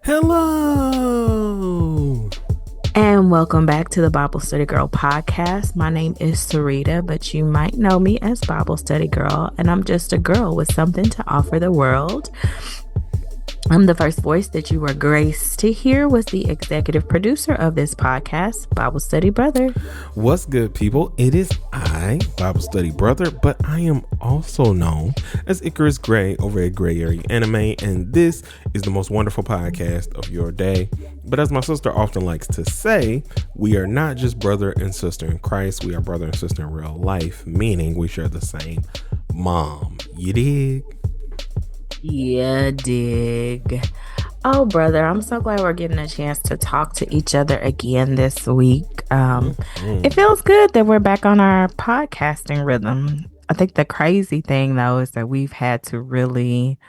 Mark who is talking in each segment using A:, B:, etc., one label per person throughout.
A: Hello.
B: And welcome back to the Bible Study Girl podcast. My name is Sarita, but you might know me as Bible Study Girl, and I'm just a girl with something to offer the world. I'm the first voice that you were graced to hear was the executive producer of this podcast, Bible Study Brother.
A: What's good, people? It is I, Bible Study Brother, but I am also known as Icarus Gray over at Gray Area Anime, and this is the most wonderful podcast of your day. But as my sister often likes to say, we are not just brother and sister in Christ, we are brother and sister in real life, meaning we share the same mom. You dig?
B: Yeah, dig. Oh, brother, I'm so glad we're getting a chance to talk to each other again this week. It feels good that we're back on our podcasting rhythm. I think the crazy thing, though, is that we've had to really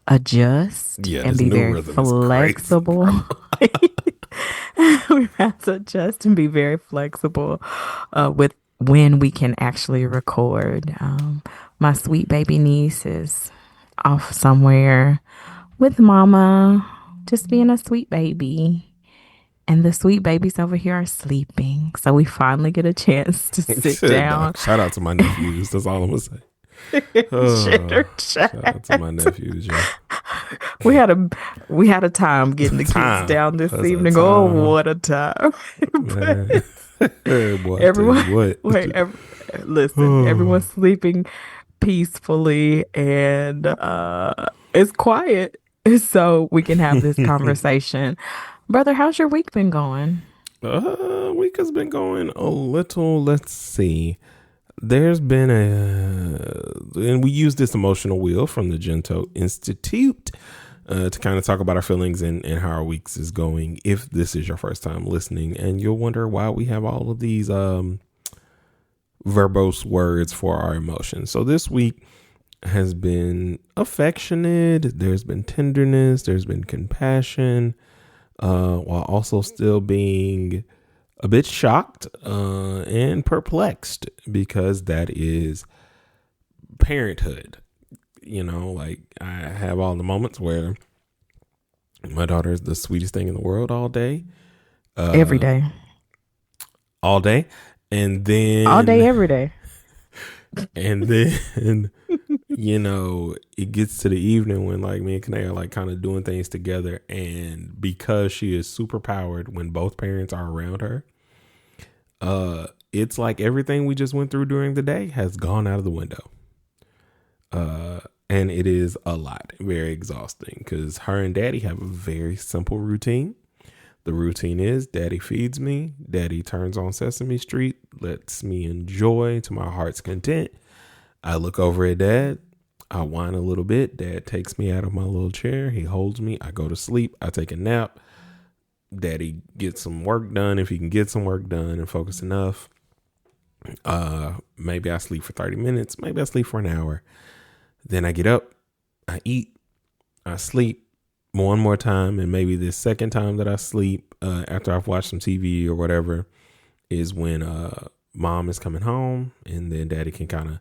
B: adjust
A: Yeah,
B: and
A: this
B: be
A: new
B: very
A: rhythm is crazy.
B: flexible. We've had to adjust and be very flexible with when we can actually record. My sweet baby niece is off somewhere with mama, just being a sweet baby. And the sweet babies over here are sleeping. So we finally get a chance to sit
A: Nah,
B: down.
A: shout out to my nephews. That's all I'm gonna say.
B: Chitter
A: Shout out to my
B: chat.
A: nephews, yeah.
B: We had a time getting the kids
A: Time.
B: down this
A: That's a
B: evening. Oh,
A: time,
B: what a time.
A: man.
B: But
A: Boy, I tell
B: everyone
A: you what.
B: wait, listen, everyone's sleeping peacefully and it's quiet so we can have this conversation. Brother, how's your week been going?
A: Week has been going a little. Let's see. There's been and we use this emotional wheel from the Gento Institute to kind of talk about our feelings and how our weeks is going. If this is your first time listening, and you'll wonder why we have all of these verbose words for our emotions. So this week has been affectionate. There's been tenderness. There's been compassion, while also still being a bit shocked and perplexed because that is parenthood. You know, like I have all the moments where my daughter is the sweetest thing in the world all day.
B: Every day.
A: All day. And
B: All day,
A: then,
B: every day.
A: and then, you know, it gets to the evening when like me and Kanae are like kind of doing things together. And because she is super powered when both parents are around her, it's like everything we just went through during the day has gone out of the window. And it is a lot, very exhausting because her and daddy have a very simple routine. The routine is daddy feeds me, daddy turns on Sesame Street, lets me enjoy to my heart's content. I look over at dad, I whine a little bit, dad takes me out of my little chair, he holds me, I go to sleep, I take a nap, daddy gets some work done if he can get some work done and focus enough. Maybe I sleep for 30 minutes, maybe I sleep for an hour. Then I get up, I eat, I sleep one more time, and maybe the second time that I sleep after I've watched some TV or whatever is when mom is coming home, and then daddy can kind of,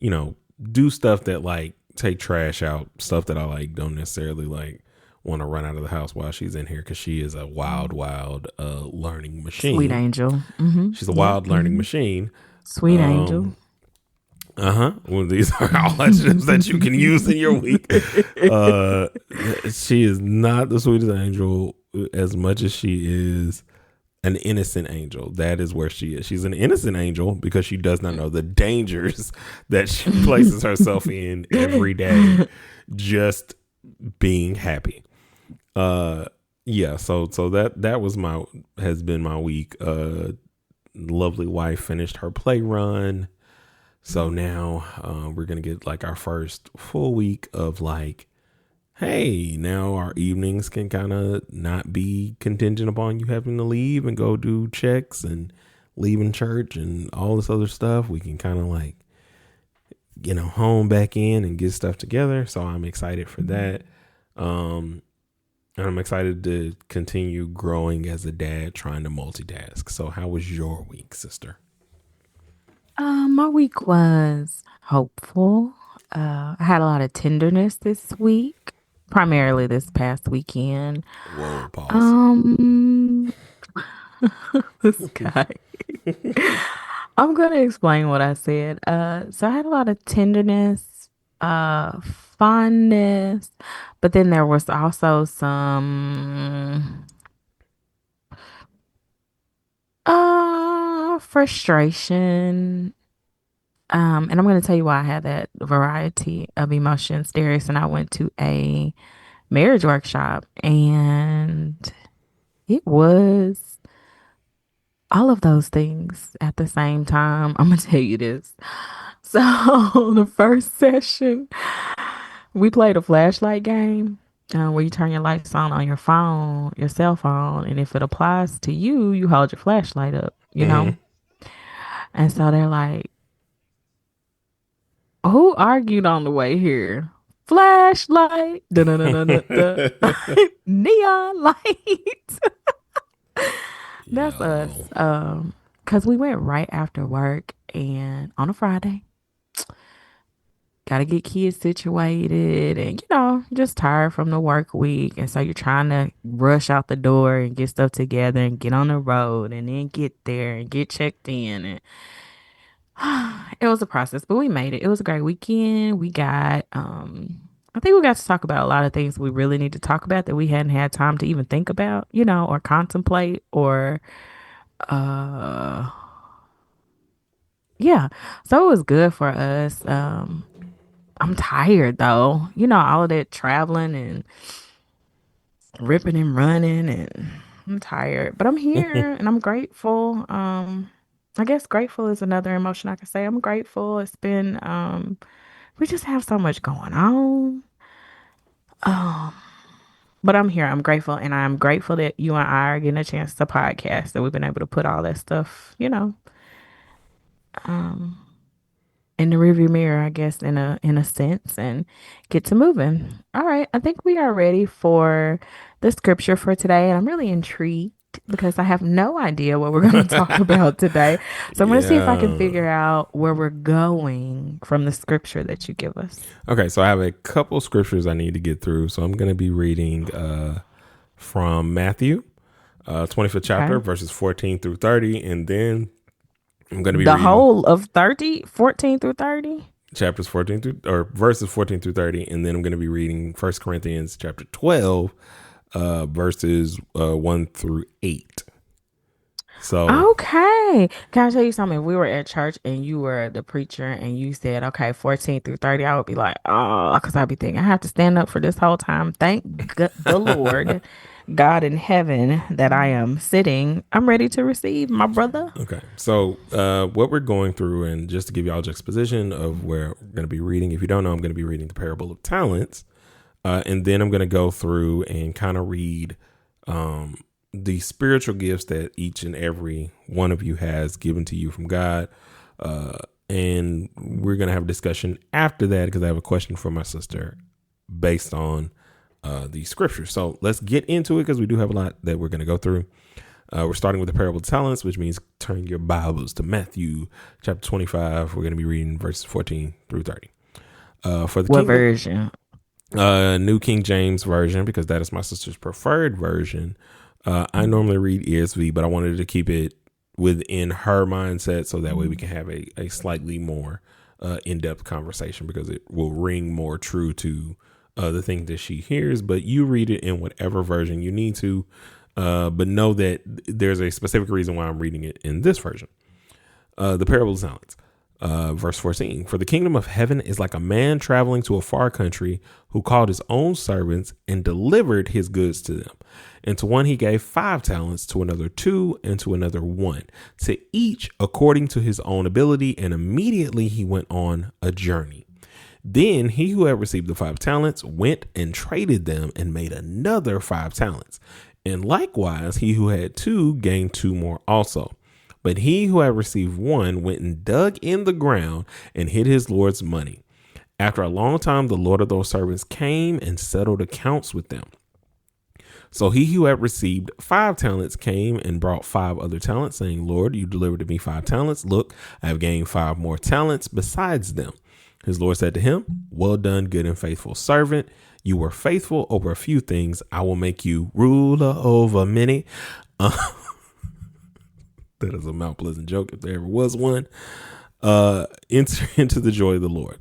A: you know, do stuff that like take trash out, stuff that I like don't necessarily like want to run out of the house while she's in here because she is a wild learning machine.
B: Sweet angel.
A: She's a wild learning machine.
B: Sweet angel.
A: Well, these are all adjectives that you can use in your week. She is not the sweetest angel as much as she is an innocent angel. That is where she is. She's an innocent angel because she does not know the dangers that she places herself in every day just being happy. Yeah, so that has been my week. Lovely wife finished her play run. So now we're going to get like our first full week of like, hey, now our evenings can kind of not be contingent upon you having to leave and go do checks and leaving church and all this other stuff. We can kind of like, you know, home back in and get stuff together. So I'm excited for that. And I'm excited to continue growing as a dad, trying to multitask. So how was your week, sister?
B: My week was hopeful. I had a lot of tenderness this week primarily this past weekend.
A: Whoa, pause.
B: Um, this guy. I'm gonna explain what I said. So I had a lot of tenderness, fondness, but then there was also some frustration. And I'm gonna tell you why I had that variety of emotions. Darius and I went to a marriage workshop, and it was all of those things at the same time. I'm gonna tell you this. So the first session, we played a flashlight game where you turn your lights on your phone, your cell phone, and if it applies to you, you hold your flashlight up, you know?
A: Mm-hmm.
B: And so they're like, who argued on the way here? Flashlight, da da da da da, neon light. That's
A: Yo.
B: us. Cause we went right after work and on a Friday. Gotta get kids situated and just tired from the work week. And so you're trying to rush out the door and get stuff together and get on the road and then get there and get checked in. And it was a process, but we made it. It was a great weekend. I think we got to talk about a lot of things we really need to talk about that we hadn't had time to even think about, or contemplate or uh yeah. So it was good for us. I'm tired though. All of that traveling and ripping and running and I'm tired, but I'm here and I'm grateful. I guess grateful is another emotion I could say. I'm grateful. It's been we just have so much going on. Um, but I'm here. I'm grateful and I'm grateful that you and I are getting a chance to podcast that we've been able to put all that stuff, um in the rearview mirror, I guess, in a sense, and get to moving. All right, I think we are ready for the scripture for today, and I'm really intrigued because I have no idea what we're going to talk about today. So I'm going to see if I can
A: Yeah.
B: figure out where we're going from the scripture that you give us.
A: Okay, so I have a couple scriptures I need to get through. So I'm going to be reading from Matthew, 25th
B: Okay.
A: chapter, verses 14 through 30. And then I'm going to be
B: The
A: reading
B: whole of 30, 14 through 30.
A: chapters 14 through, or verses 14 through 30. And then I'm going to be reading First Corinthians chapter 12, verses 1 through 8. So,
B: Okay. Can I tell you something? If we were at church and you were the preacher and you said, okay, 14 through 30, I would be like, oh, because I'd be thinking, I have to stand up for this whole time. Thank the Lord, God in heaven, that I am sitting. I'm ready to receive my brother.
A: okay. So, what we're going through, and just to give y'all juxtaposition of where we're going to be reading, if you don't know, I'm going to be reading the parable of talents. And then I'm going to go through and kind of read the spiritual gifts that each and every one of you has given to you from God. And we're going to have a discussion after that because I have a question for my sister based on the scripture. So let's get into it because we do have a lot that we're going to go through. We're starting with the parable of talents, which means turn your Bibles to Matthew chapter 25. We're going to be reading verses 14 through 30. For the
B: What
A: kingdom,
B: version?
A: New King James Version, because that is my sister's preferred version. I normally read ESV, but I wanted to keep it within her mindset so that way we can have a slightly more in-depth conversation because it will ring more true to the thing that she hears. But you read it in whatever version you need to, but know that there's a specific reason why I'm reading it in this version. The parable of talents. Verse 14, for the kingdom of heaven is like a man traveling to a far country who called his own servants and delivered his goods to them. And to one he gave 5 talents, to another 2, and to another 1, to each according to his own ability. And immediately he went on a journey. Then he who had received the 5 talents went and traded them and made another 5 talents. And likewise, he who had 2 gained 2 more also. But he who had received 1 went and dug in the ground and hid his Lord's money. After a long time, the Lord of those servants came and settled accounts with them. So he who had received 5 talents came and brought 5 other talents, saying, Lord, you delivered to me 5 talents. Look, I have gained 5 more talents besides them. His Lord said to him, well done, good and faithful servant. You were faithful over a few things. I will make you ruler over many. That is a Mount Pleasant joke if there ever was one. Enter into the joy of the Lord.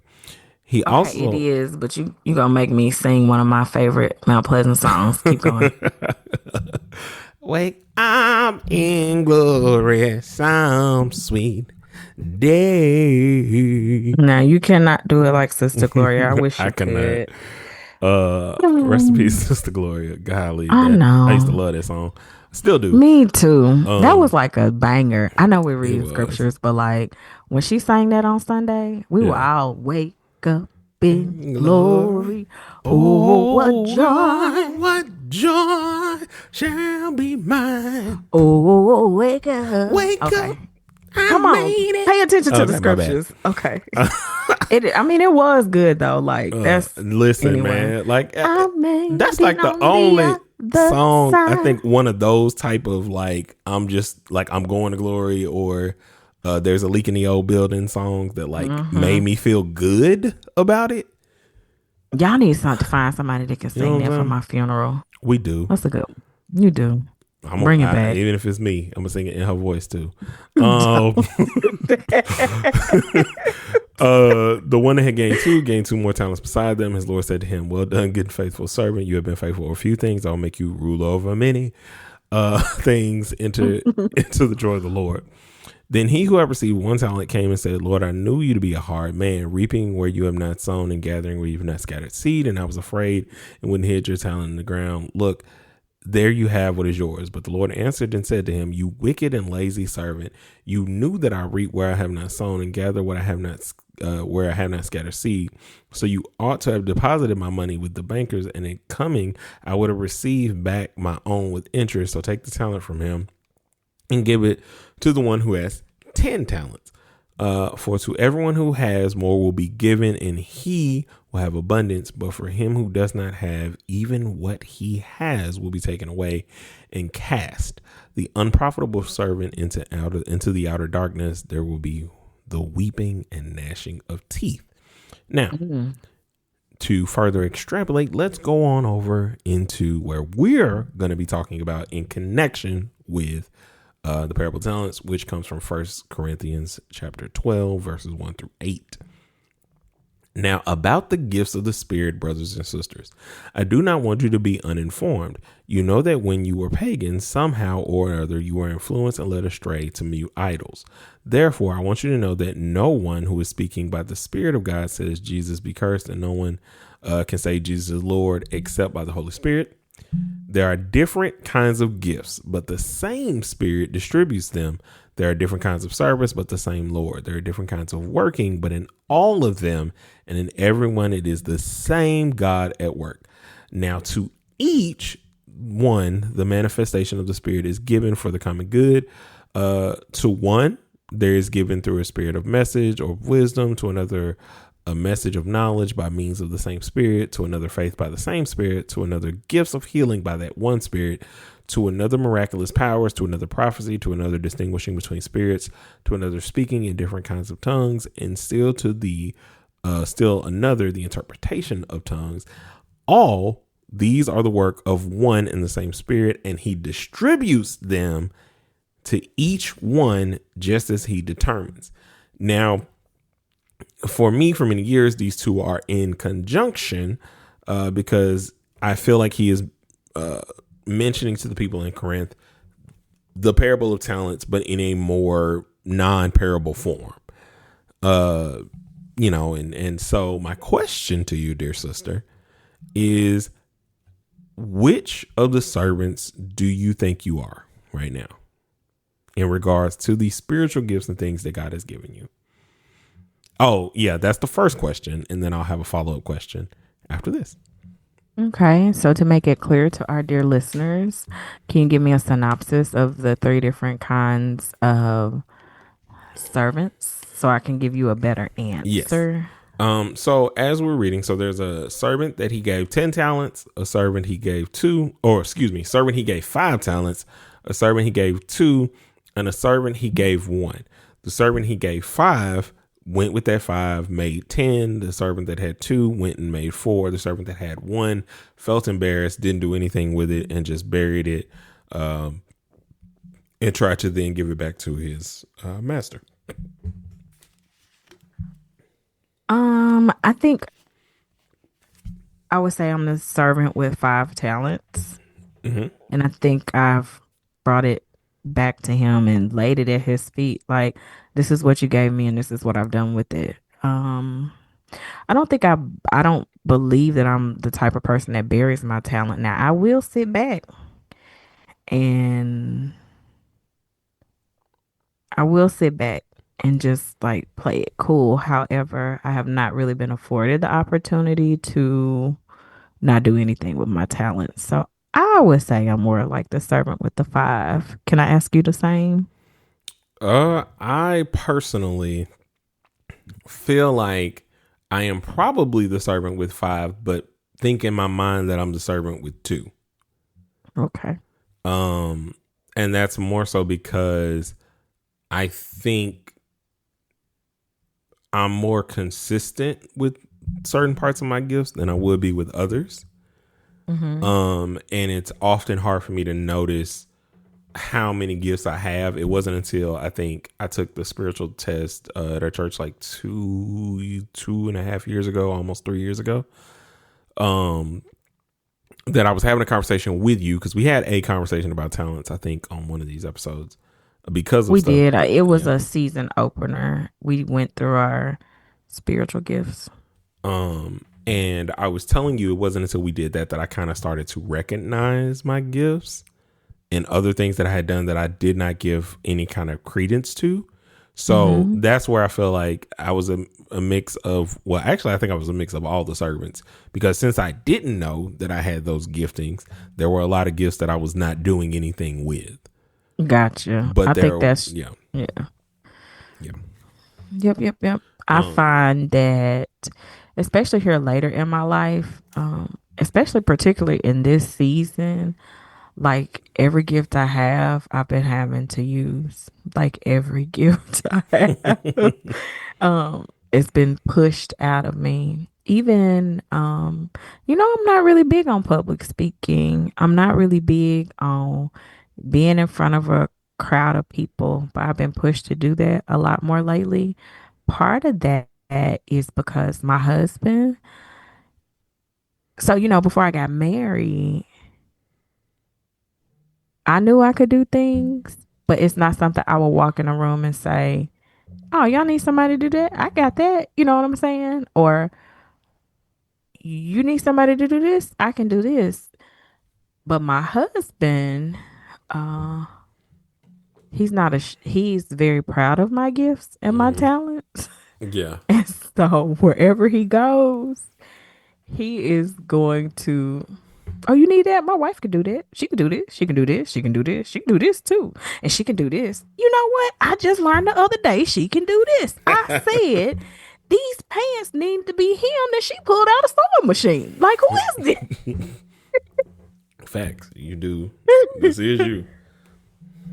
A: He
B: Okay,
A: also
B: it is, but you gonna make me sing one of my favorite Mount Pleasant songs. Keep going.
A: wake up in glory, some sweet day.
B: Now you cannot do it like Sister Gloria. I wish
A: I
B: you
A: cannot.
B: could.
A: Rest in peace, Sister Gloria. Golly,
B: I
A: that I used to
B: know.
A: love that song. Still do.
B: Me too. That was
A: Um,
B: like a banger. I know we're
A: it
B: reading
A: was.
B: scriptures, but like when she sang that on Sunday, we were
A: Yeah.
B: all wake up in
A: Glory.
B: glory. Oh, what
A: Oh,
B: joy.
A: what joy shall be mine.
B: Oh, wake up.
A: Wake
B: Okay.
A: up. I
B: Come on.
A: made it.
B: Pay attention to the
A: Okay, my bad.
B: scriptures. Okay. I mean, it was good though. Like that's
A: Listen,
B: anyway.
A: man. Like
B: I may
A: that's
B: be
A: like the
B: on
A: only
B: other
A: song I
B: side.
A: think one of those type of like I'm just like I'm going to glory or there's a leak in the old building songs that like made me feel good about it.
B: Y'all need to find somebody that can
A: You know
B: sing
A: what
B: that
A: I'm
B: for
A: saying?
B: my funnel.
A: We do.
B: That's a good one. You do. Bring it back.
A: Even if it's me, I'm gonna sing it in her voice too. The one that had gained two more talents beside them. His Lord said to him, well done, good and faithful servant. You have been faithful over a few things. I'll make you rule over many things. Into the joy of the Lord. Then he who had received one talent came and said, Lord, I knew you to be a hard man, reaping where you have not sown and gathering where you have not scattered seed. And I was afraid and wouldn't hid your talent in the ground. Look, there you have what is yours. But the Lord answered and said to him, you wicked and lazy servant, you knew that I reap where I have not sown and gather what I have not where I have not scattered seed. So you ought to have deposited my money with the bankers, and in coming I would have received back my own with interest. So take the talent from him and give it to the one who has 10 talents. For to everyone who has, more will be given, and he will have abundance. But for him who does not have, even what he has will be taken away. And cast the unprofitable servant into the outer darkness. There will be the weeping and gnashing of teeth. Now, to further extrapolate, let's go on over into where we're going to be talking about in connection with the parable of talents, which comes from 1 Corinthians chapter 12, verses 1 through 8. Now, about the gifts of the Spirit, brothers and sisters, I do not want you to be uninformed. You know that when you were pagans, somehow or other, you were influenced and led astray to mute idols. Therefore, I want you to know that no one who is speaking by the Spirit of God says Jesus be cursed, and no one can say Jesus is Lord except by the Holy Spirit. There are different kinds of gifts, but the same Spirit distributes them. There are different kinds of service, but the same Lord. There are different kinds of working, but in all of them and in everyone, it is the same God at work. Now, to each one, the manifestation of the Spirit is given for the common good. To one, there is given through a spirit of message or wisdom, to another a message of knowledge by means of the same Spirit, to another faith by the same Spirit, to another gifts of healing by that one Spirit, to another miraculous powers, to another prophecy, to another distinguishing between spirits, to another speaking in different kinds of tongues, and still another the interpretation of tongues. All these are the work of one and the same Spirit, and he distributes them to each one just as he determines. Now, for me, for many years, these two are in conjunction because I feel like he is mentioning to the people in Corinth the parable of talents, but in a more non-parable form. And so my question to you, dear sister, is which of the servants do you think you are right now in regards to the spiritual gifts and things that God has given you? Oh, yeah, that's the first question. And then I'll have a follow-up question after this.
B: Okay, so to make it clear to our dear listeners, can you give me a synopsis of the 3 different kinds of servants so I can give you a better answer?
A: Yes. So as we're reading, so there's a servant that he gave 10 talents, a servant he gave servant he gave 5 talents, a servant he gave 2, and a servant he gave 1. The servant he gave 5 went with that 5, made 10. The servant that had 2 went and made 4. The servant that had 1 felt embarrassed, didn't do anything with it, and just buried it, and tried to then give it back to his master.
B: I think I would say I'm the servant with 5 talents.
A: Mm-hmm.
B: And I think I've brought it back to him and laid it at his feet. Like, this is what you gave me and this is what I've done with it. I don't think I don't believe that I'm the type of person that buries my talent. Now, I will sit back and I will sit back and just like play it cool. However, I have not really been afforded the opportunity to not do anything with my talent. So I would say I'm more like the servant with the 5. Can I ask you the same?
A: I personally feel like I am probably the servant with 5, but think in my mind that I'm the servant with 2.
B: Okay.
A: And that's more so because I think I'm more consistent with certain parts of my gifts than I would be with others.
B: Mm-hmm.
A: And it's often hard for me to notice how many gifts I have. It wasn't until I think I took the spiritual test at our church like 2.5 years ago, almost 3 years ago, that I was having a conversation with you, because we had a conversation about talents, I think, on one of these episodes because of
B: We
A: stuff.
B: did. It was
A: Yeah.
B: a season opener. We went through our spiritual gifts.
A: And I was telling you it wasn't until we did that I kind of started to recognize my gifts and other things that I had done that I did not give any kind of credence to. So
B: Mm-hmm.
A: that's where I feel like I was a mix of, well, actually, I think I was a mix of all the servants, because since I didn't know that I had those giftings, there were a lot of gifts that I was not doing anything with.
B: Gotcha.
A: But
B: I think
A: there,
B: that's,
A: yeah,
B: yeah.
A: yeah.
B: Yep. I
A: Um,
B: find that, especially here later in my life, especially particularly in this season, like every gift I have, I've been having to use. Like every gift I have, it's been pushed out of me. Even, I'm not really big on public speaking. I'm not really big on being in front of a crowd of people, but I've been pushed to do that a lot more lately. Part of that is because my husband, so, before I got married, I knew I could do things, but it's not something I would walk in a room and say, "Oh, y'all need somebody to do that? I got that." You know what I'm saying? Or you need somebody to do this? I can do this. But my husband, uh, he's very proud of my gifts and my
A: mhm.
B: talents.
A: Yeah.
B: And so wherever he goes, he is going to, "Oh, you need that? My wife can do that. She can do this. She can do this. She can do this. She can do this too. And she can do this. You know what? I just learned the other day she can do this." I said, "These pants need to be hemmed and she pulled out a sewing machine. Like, who is
A: Facts. You do. This is you.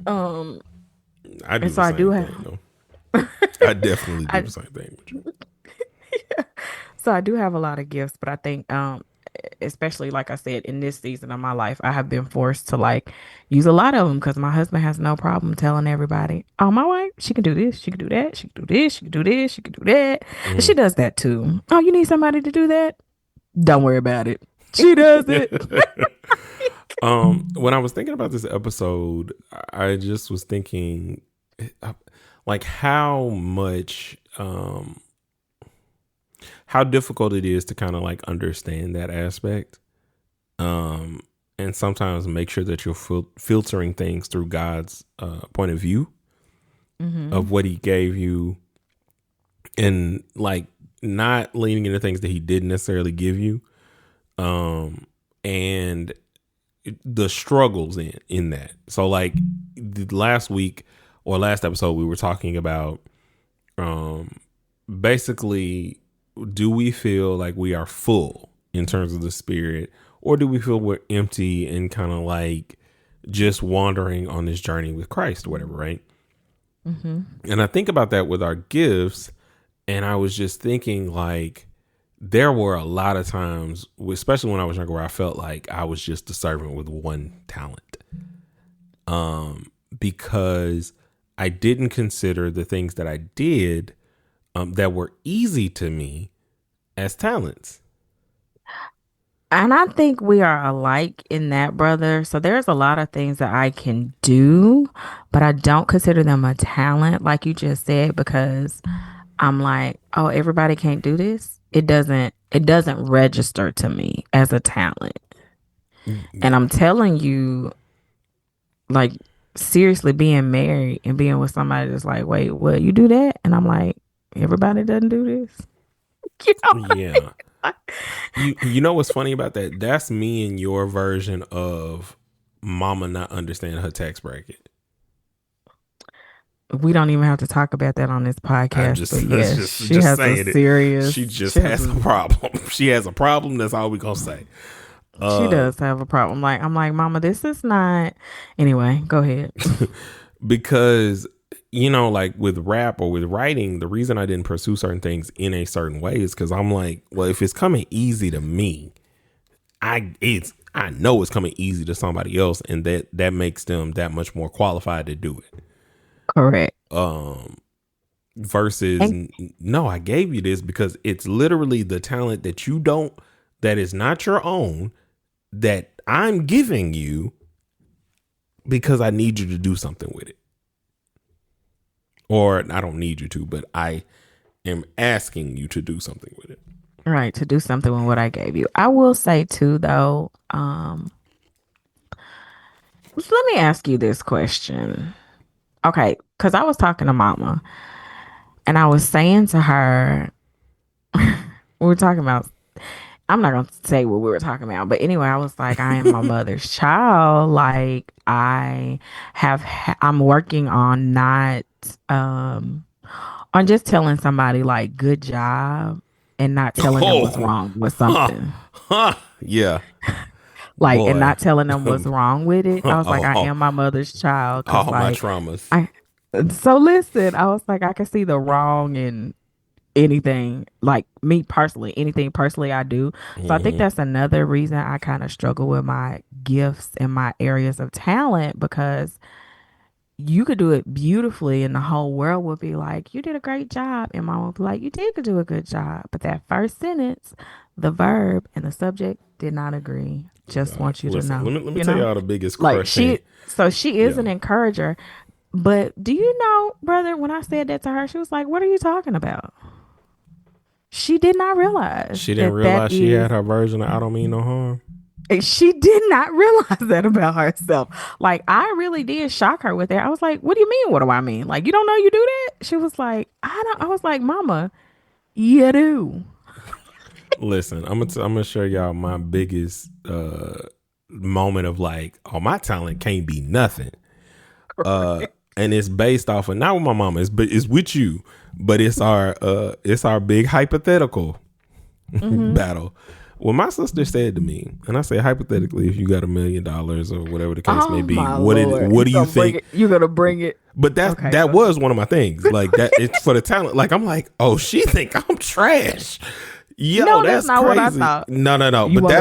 B: this?"
A: I do
B: And
A: the
B: so I do
A: same
B: have
A: thing, though. I definitely do
B: I
A: the same thing with you.
B: so I do have a lot of gifts, but I think especially like I said, in this season of my life, I have been forced to like use a lot of them because my husband has no problem telling everybody, "Oh, my wife, she can do this, she can do that, she can do this, she can do this, she can do that." And she does that too. "Oh, you need somebody to do that? Don't worry about it. She does it."
A: When I was thinking about this episode, I just was thinking, like, how difficult it is to kind of like understand that aspect, um, and sometimes make sure that you're filtering things through God's point of view
B: Mm-hmm.
A: of what He gave you, and like not leaning into things that He didn't necessarily give you, and the struggles in that. So like the last week or last episode, we were talking about basically, do we feel like we are full in terms of the spirit, or do we feel we're empty and kind of like just wandering on this journey with Christ or whatever, right?
B: Mm-hmm.
A: And I think about that with our gifts, And I was just thinking, like, there were a lot of times, especially when I was younger, where I felt like I was just a servant with one talent. Because I didn't consider the things that I did that were easy to me as talents.
B: And I think we are alike in that, brother. So there's a lot of things that I can do, but I don't consider them a talent, like you just said, because I'm like, oh, everybody can't do this. It doesn't register to me as a talent. And I'm telling you, like, seriously, being married and being with somebody that's like, wait, what, you do that? And I'm like, everybody doesn't do this. You know what
A: Yeah.
B: I
A: You know what's funny about that? That's me and your version of mama not understanding her tax bracket.
B: We don't even have to talk about that on this
A: I'm
B: podcast, but
A: just
B: yes,
A: just saying it. She just
B: she has
A: has a problem. She has a problem. That's all we gonna say.
B: she
A: Uh,
B: does have a problem. Like, I'm like, Mama, this is not. Anyway, go ahead.
A: because like with rap or with writing, the reason I didn't pursue certain things in a certain way is because I'm like, well, if it's coming easy to me, I know it's coming easy to somebody else, and that makes them that much more qualified to do it.
B: Correct.
A: Versus,
B: And
A: no, I gave you this because it's literally the talent that is not your own, that I'm giving you because I need you to do something with it. Or I don't need you to, but I am asking you to do something with it.
B: right, to do something with what I gave you. I will say too, though. So let me ask you this question. Okay, because I was talking to Mama, and I was saying to her, we were talking about. I'm not gonna say what we were talking about, but anyway, I was like, I am my mother's child. Like, I'm working on not, on just telling somebody like good job and not telling them what's
A: Oh,
B: wrong with
A: huh,
B: something.
A: huh, yeah,
B: Like, and
A: boy.
B: not telling them what's wrong with it. I was like, I
A: all,
B: am my mother's child. Cause
A: all my
B: like,
A: traumas.
B: I, so listen, I was like, I can see the wrong in anything, like me personally, anything personally I do. So I think
A: Hmm.
B: that's another reason I kind of struggle with my gifts and my areas of talent, because you could do it beautifully and the whole world would be like, you did a great job. And mom would be like, you did do a good job. But that first sentence, the verb and the subject did not agree. Just want you to
A: Listen,
B: know,
A: let me tell y'all the biggest
B: Like,
A: crushing.
B: she is
A: Yeah,
B: an encourager. But do you know, brother, when I said that to her, she was like, what are you talking about? She did not realize
A: she didn't
B: that that
A: realize she
B: is
A: had her version of "I don't mean no harm."
B: she did not realize that about herself. Like, I really did shock her with that. I was like, what do you mean? What do I mean? Like, you don't know you do that? She was like, I don't. I was like, Mama, you do.
A: Listen, I'm gonna show y'all my biggest moment of like, oh, my talent can't be nothing. And it's based off of not with my mama, it's with you, but it's our big hypothetical
B: Mm-hmm.
A: battle. Well, my sister said to me, and I say hypothetically, if you got $1 million or whatever the case may
B: Oh
A: be,
B: my Lord.
A: what
B: You
A: do you
B: gonna bring
A: think?
B: it. You're gonna bring it.
A: But
B: Okay,
A: that
B: go
A: was one of my things. Like that, it's for the talent. Like I'm like, oh, she think I'm trash. Yo,
B: No, that's
A: that's
B: not what I
A: crazy.
B: thought.
A: No.
B: You
A: But
B: want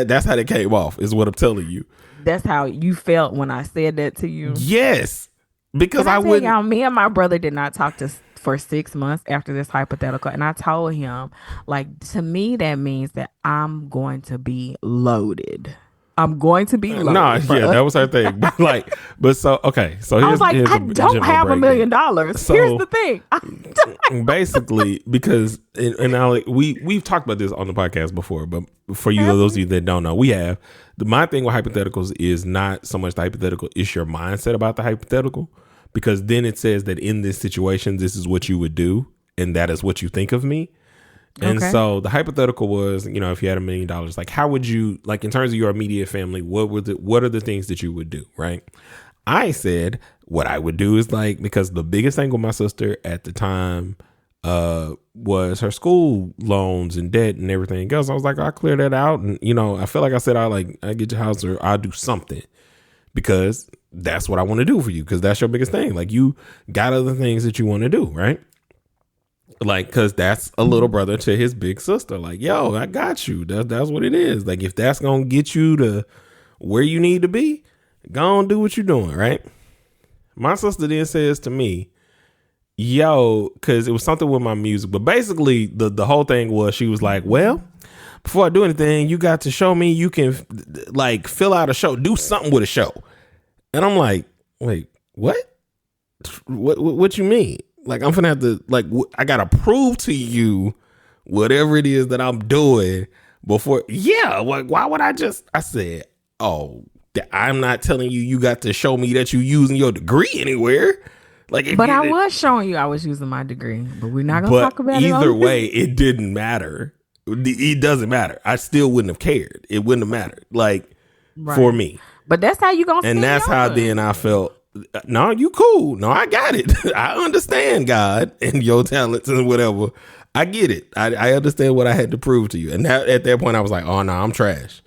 A: that's how it came off. Is what I'm telling you.
B: that's how you felt when I said that to you.
A: Yes, because
B: Can I
A: I
B: tell
A: wouldn't.
B: y'all, me and my brother did not talk for 6 months after this hypothetical. And I told him, like, to me, that means that I'm going to be loaded. I'm going to be
A: Nah,
B: loaded,
A: yeah,
B: bro.
A: that was her thing. But like, but so okay, so
B: I was like,
A: here's
B: I
A: the
B: don't
A: general
B: have $1
A: breakdown.
B: million. Here's the
A: So
B: thing.
A: basically, because and Alec, we've talked about this on the podcast before, but for you, those of you that don't know, we have. My thing with hypotheticals is not so much the hypothetical; it's your mindset about the hypothetical, because then it says that in this situation, this is what you would do, and that is what you think of me. And
B: Okay.
A: so the hypothetical was, if you had $1 million, like how would you, like in terms of your immediate family, what are the things that you would do, right? I said what I would do is like, because the biggest thing with my sister at the time was her school loans and debt and everything else. I was like, I'll clear that out. And I feel like I said, I get your house, or I'll do something, because that's what I want to do for you, because that's your biggest thing. Like, you got other things that you want to do, right? Like, cause that's a little brother to his big sister. Like, yo, I got you. That's what it is. Like, if that's gonna get you to where you need to be, go on, do what you're doing, right? My sister then says to me, yo, cause it was something with my music, but basically the whole thing was she was like, well, before I do anything, you got to show me you can like fill out a show, do something with a show. And I'm like, wait, what? What you mean? Like, I'm gonna have to like I gotta prove to you whatever it is that I'm doing before. Yeah, like why would I just? I said, oh, I'm not telling you. You got to show me that you using your degree anywhere. Like,
B: But I was showing you I was using my degree, but we're not gonna talk about it.
A: Either way, it didn't matter. It doesn't matter. I still wouldn't have cared. It wouldn't have mattered. Like for me.
B: But that's how you gonna.
A: And that's how then I felt. No, you cool. No, I got it. I understand God and your talents and whatever. I get it. I understand what I had to prove to you. And at that point, I was like, oh no, I'm trash.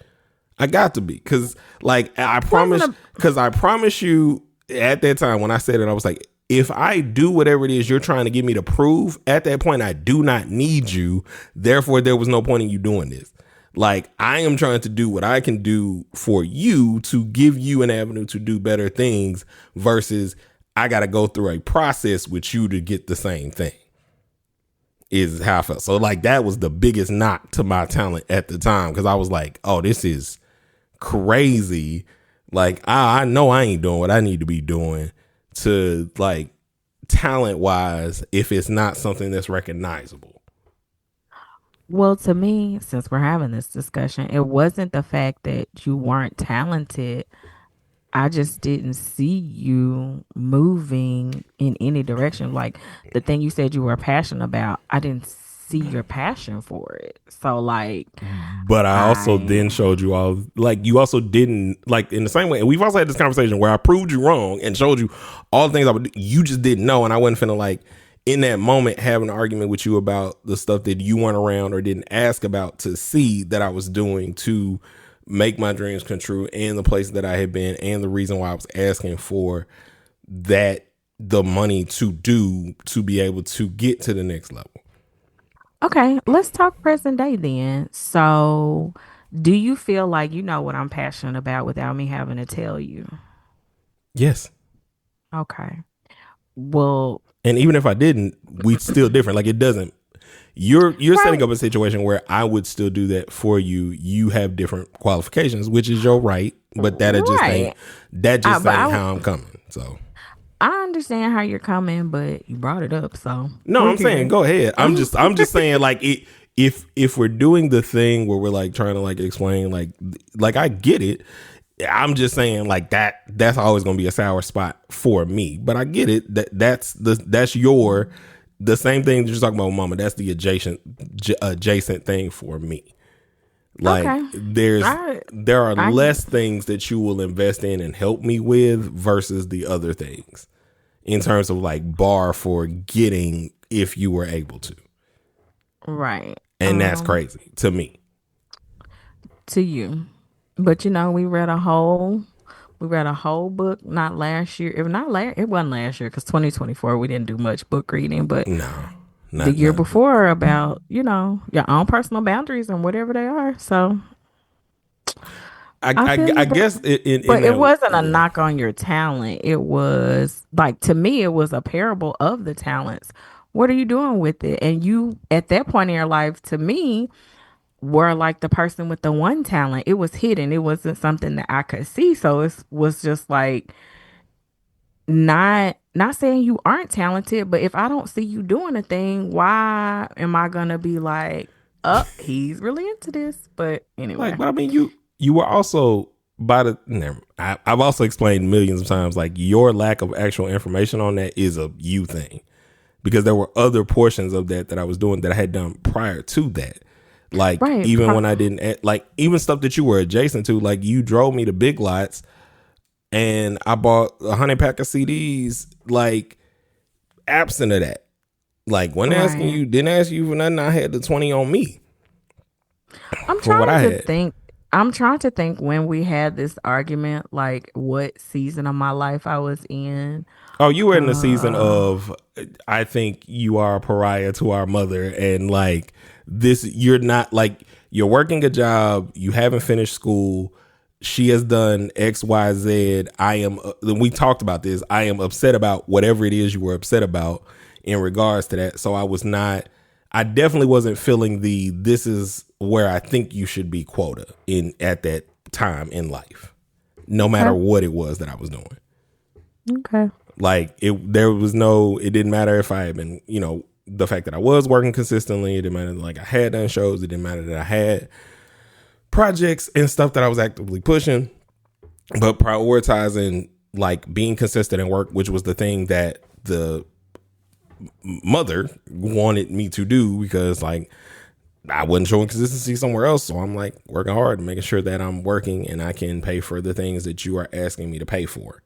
A: I got to be, because like I promise you at that time when I said it, I was like, if I do whatever it is you're trying to get me to prove, at that point, I do not need you. Therefore, there was no point in you doing this. Like, I am trying to do what I can do for you to give you an avenue to do better things versus I got to go through a process with you to get the same thing, is how I felt. So like that was the biggest knock to my talent at the time, because I was like, oh, this is crazy. Like, I know I ain't doing what I need to be doing to like talent wise if it's not something that's recognizable.
B: Well, to me, since we're having this discussion, it wasn't the fact that you weren't talented. I just didn't see you moving in any direction. Like the thing you said you were passionate about, I didn't see your passion for it. So like
A: But I also then showed you all, like, you also didn't, like, in the same way. We've also had this conversation where I proved you wrong and showed you all the things I would do. You just didn't know. And I wasn't finna, like, in that moment, have an argument with you about the stuff that you weren't around or didn't ask about to see that I was doing to make my dreams come true, and the place that I had been, and the reason why I was asking for that, the money to do, to be able to get to the next level.
B: okay, let's talk present day then. So do you feel like you know what I'm passionate about without me having to tell you?
A: Yes.
B: Okay. Well,
A: And even if I didn't, we still different. Like, it doesn't. You're setting
B: right.
A: up a situation where I would still do that for you. You have different qualifications, which is your right, but
B: Right.
A: that just
B: But
A: ain't how I'm coming. So
B: I understand how you're coming, but you brought it up, so
A: no,
B: we're
A: I'm saying
B: here.
A: go ahead. I'm just saying, like, if we're doing the thing where we're like trying to like explain, like I get it. I'm just saying, like, that's always going to be a sour spot for me, but I get it. That's your, the same thing that you're talking about with mama. That's the adjacent thing for me. Like,
B: Okay. I
A: there are
B: I
A: less things that you will invest in and help me with versus the other things in terms of like bar for getting if you were able to.
B: right.
A: And that's crazy to me.
B: To you. But you know, we read a whole book not last year. If not last it wasn't last year because 2024 we didn't do much book reading, but
A: No,
B: the
A: not
B: year
A: not.
B: before about, your own personal boundaries and whatever they are. So I feel
A: I
B: you,
A: guess in
B: but it
A: that,
B: wasn't a
A: yeah.
B: knock on your talent. It was like, to me, it was a parable of the talents. What are you doing with it? And you, at that point in your life, to me, were like the person with the one talent. It was hidden. It wasn't something that I could see. So it was just like, not saying you aren't talented, but if I don't see you doing a thing, why am I gonna be like, he's really into this? But
A: Like,
B: anyway.
A: but I mean, you were also by the. Never, I've also explained millions of times, like, your lack of actual information on that is a you thing, because there were other portions of that I was doing that I had done prior to that. Like,
B: Right.
A: even when I didn't, like, even stuff that you were adjacent to, like, you drove me to Big Lots and I bought a 100 pack of CDs, like, absent of that. Like, when asking
B: Right.
A: you, didn't ask you for nothing, I had the 20 on me
B: I'm
A: for what
B: trying
A: I
B: to
A: had.
B: think. I'm trying to think when we had this argument, like what season of my life I was in.
A: Oh, you were in the season
B: Uh,
A: of I think you are a pariah to our mother, and like this, you're not like you're working a job, you haven't finished school. She has done X, Y, Z. I am. We talked about this. I am upset about whatever it is you were upset about in regards to that. So I was not. I definitely wasn't feeling the. This is where I think you should be quota in at that time in life, no matter
B: okay.
A: what it was that I was doing.
B: Okay.
A: Like there was no, it didn't matter if I had been, the fact that I was working consistently. It didn't matter like I had done shows. It didn't matter that I had projects and stuff that I was actively pushing, but prioritizing like being consistent in work, which was the thing that the mother wanted me to do because like I wasn't showing consistency somewhere else. So I'm like working hard and making sure that I'm working and I can pay for the things that you are asking me to pay for.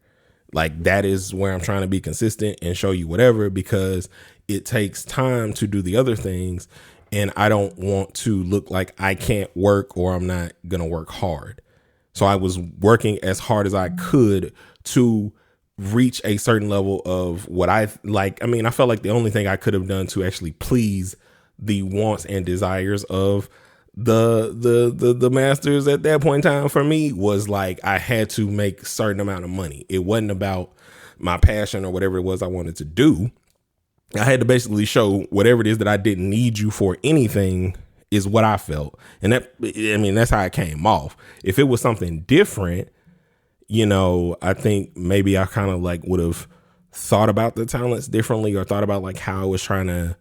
A: Like that is where I'm trying to be consistent and show you whatever, because it takes time to do the other things. And I don't want to look like I can't work or I'm not going to work hard. So I was working as hard as I could to reach a certain level of what I like. I mean, I felt like the only thing I could have done to actually please the wants and desires of the masters at that point in time for me was like I had to make a certain amount of money. It wasn't about my passion or whatever it was I wanted to do. I had to basically show whatever it is that I didn't need you for anything is what I felt. And that, I mean, that's how it came off. If it was something different, I think maybe I kind of like would have thought about the talents differently or thought about like how I was trying to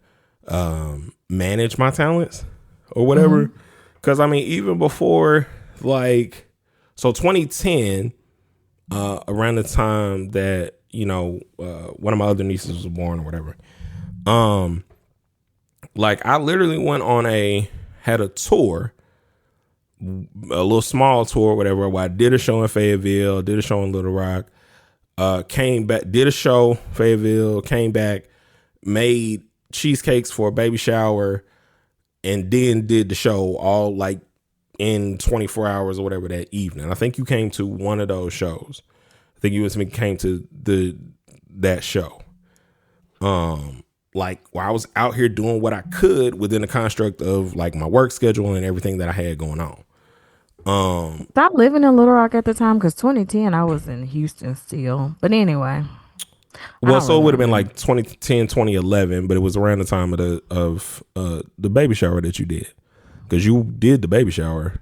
A: manage my talents or whatever.
B: Mm-hmm.
A: Cause I mean, even before like, so 2010, around the time that, one of my other nieces was born or whatever. Like I literally had a tour, a little small tour, whatever, where I did a show in Fayetteville, did a show in Little Rock, came back, did a show, Fayetteville, came back, made cheesecakes for a baby shower, and then did the show all like in 24 hours or whatever that evening. I think you came to one of those shows. I think you came to that show. Like while I was out here doing what I could within the construct of like my work schedule and everything that I had going on.
B: Stop living in Little Rock at the time because 2010 I was in Houston still. But anyway, I
A: Well,
B: don't
A: so it would have been
B: remember.
A: like 2010, 2011, but it was around the time of the baby shower that you did, because you did the baby shower.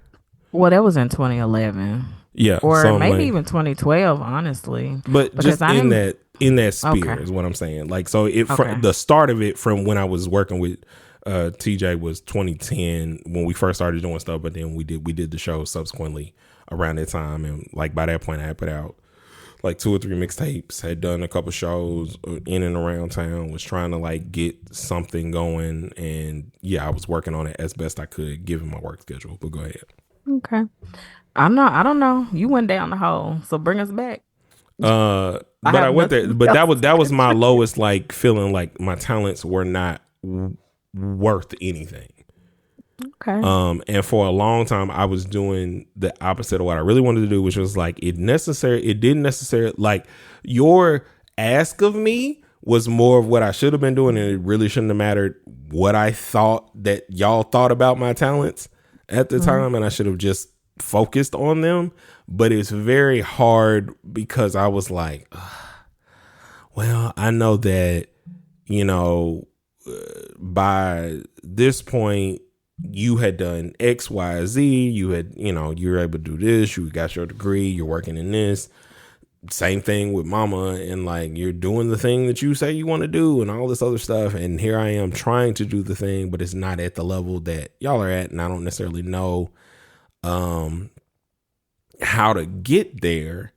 B: Well, that was in 2011
A: Yeah,
B: or
A: so I'm
B: maybe
A: like,
B: even 2012, honestly,
A: but
B: because
A: just
B: I didn't.
A: in that sphere
B: Okay.
A: is what I'm saying. Like, so
B: Okay.
A: from the start of it, from when I was working with TJ was 2010 when we first started doing stuff, but then we did the show subsequently around that time, and like by that point I had put out like 2 or 3 mixtapes, had done a couple shows in and around town, was trying to like get something going, and yeah, I was working on it as best I could given my work schedule. But go ahead.
B: Okay. I'm not. I don't know. You went down the hole, so bring us back. I
A: But I
B: have
A: went there,
B: nothing
A: but
B: else to
A: that was my
B: contribute.
A: lowest like feeling like my talents were not worth anything.
B: Okay.
A: And for a long time I was doing the opposite of what I really wanted to do, which was like it didn't necessarily like your ask of me was more of what I should have been doing, and it really shouldn't have mattered what I thought that y'all thought about my talents at the
B: Mm-hmm.
A: time, and I should have just focused on them. But it's very hard because I was like, well, I know that, you know, by this point, you had done X, Y, Z. You had, you were able to do this. You got your degree. You're working in this. Same thing with mama. And like, you're doing the thing that you say you want to do and all this other stuff. And here I am trying to do the thing, but it's not at the level that y'all are at. And I don't necessarily know how to get there.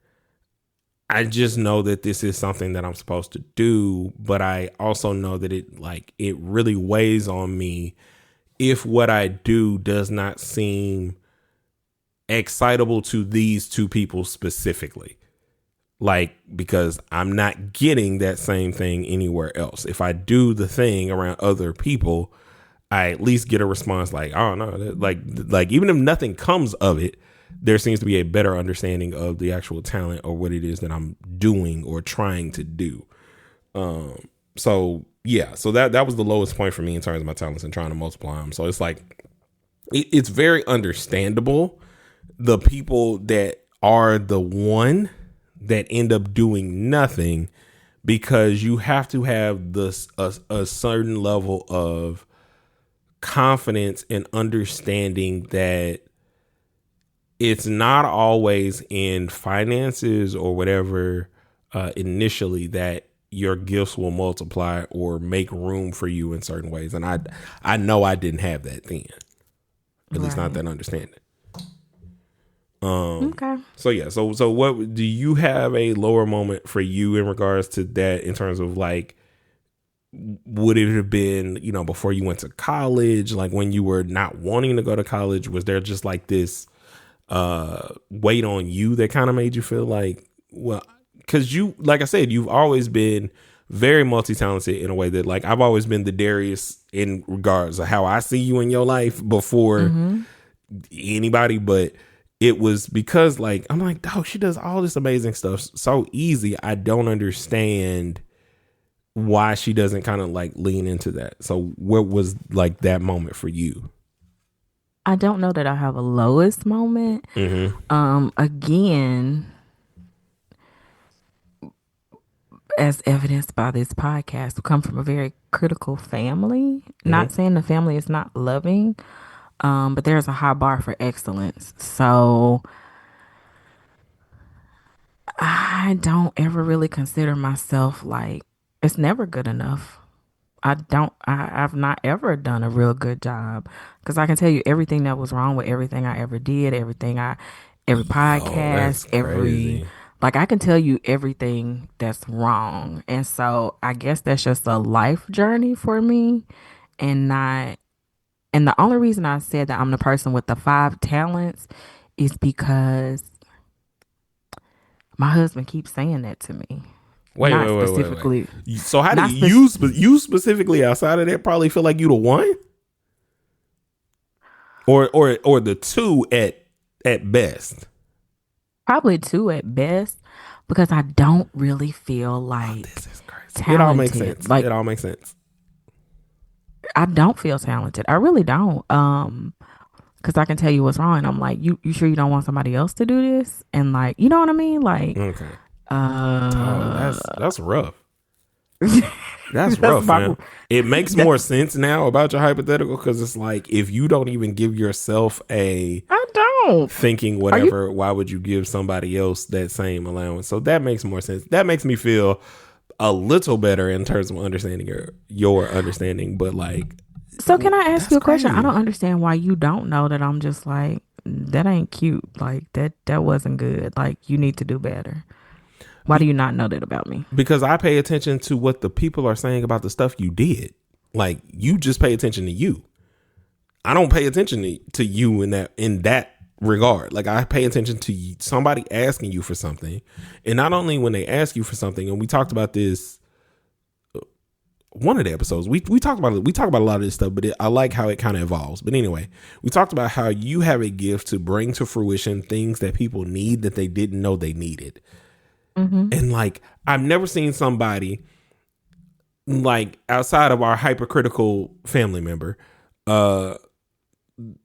A: I just know that this is something that I'm supposed to do, but I also know that it really weighs on me if what I do does not seem excitable to these two people specifically. Like, because I'm not getting that same thing anywhere else. If I do the thing around other people, I at least get a response like, oh no, like even if nothing comes of it, there seems to be a better understanding of the actual talent or what it is that I'm doing or trying to do. So yeah, so that was the lowest point for me in terms of my talents and trying to multiply them. So it's like it's very understandable the people that are the one that end up doing nothing, because you have to have this a certain level of confidence and understanding that it's not always in finances or whatever initially that your gifts will multiply or make room for you in certain ways. And I know I didn't have that then, at least not that understanding.
B: Okay.
A: So yeah, so what do you have a lower moment for you in regards to that, in terms of like, would it have been, before you went to college, like when you were not wanting to go to college, was there just like this weight on you that kind of made you feel like, well, because you, like I said, you've always been very multi-talented in a way that, like, I've always been the Darius in regards to how I see you in your life before anybody, but it was because, like, I'm like, oh, she does all this amazing stuff so easy. I don't understand why she doesn't kind of like lean into that. So what was like that moment for you?
B: I don't know that I have a lowest moment. Again, as evidenced by this podcast, we come from a very critical family. Not saying the family is not loving, but there's a high bar for excellence. So I don't ever really consider myself like, it's never good enough. I've not ever done a real good job, because I can tell you everything that was wrong with everything I ever did, every
A: Oh, that's
B: podcast,
A: crazy.
B: like I can tell you everything that's wrong. And so I guess that's just a life journey for me, and not, and the only reason I said that I'm the person with the five talents is because my husband keeps saying that to me.
A: Wait,
B: Not
A: wait, wait, wait, wait.
B: specifically,
A: So how do
B: not
A: you,
B: spec-
A: you specifically outside of that probably feel like you the one, or the two at best?
B: probably two at best, because I don't really feel
A: Oh,
B: like
A: this is crazy. It all makes
B: talented.
A: sense.
B: Like,
A: It all makes sense.
B: I don't feel talented. I really don't. Because I can tell you what's wrong, and I'm like, you sure you don't want somebody else to do this? And like, you know what I mean? Like,
A: Okay. Oh,
B: uh,
A: that's rough. That's
B: that's
A: rough,
B: my
A: man. It makes
B: that
A: more sense now about your hypothetical, because it's like, if you don't even give yourself a
B: I don't.
A: thinking
B: Are you?
A: whatever, why would you give somebody else that same allowance? So that makes more sense. That makes me feel a little better in terms of understanding your understanding, but like,
B: So can I ask
A: that's
B: you a question? I
A: crazy.
B: don't understand why you don't know that I'm just like, that ain't cute. Like that wasn't good. Like, you need to do better. Why do
A: Be-
B: you not know that about me?
A: because I pay attention to what the people are saying about the stuff you did. Like, you just pay attention to you. I don't pay attention to you in that regard. Like, I pay attention to somebody asking you for something, and not only when they ask you for something. And we talked about this one of the episodes. We talked about it. We talk about a lot of this stuff, but I like how it kind of evolves. But anyway, we talked about how you have a gift to bring to fruition things that people need that they didn't know they needed. And like, I've never seen somebody, like, outside of our hypercritical family member, uh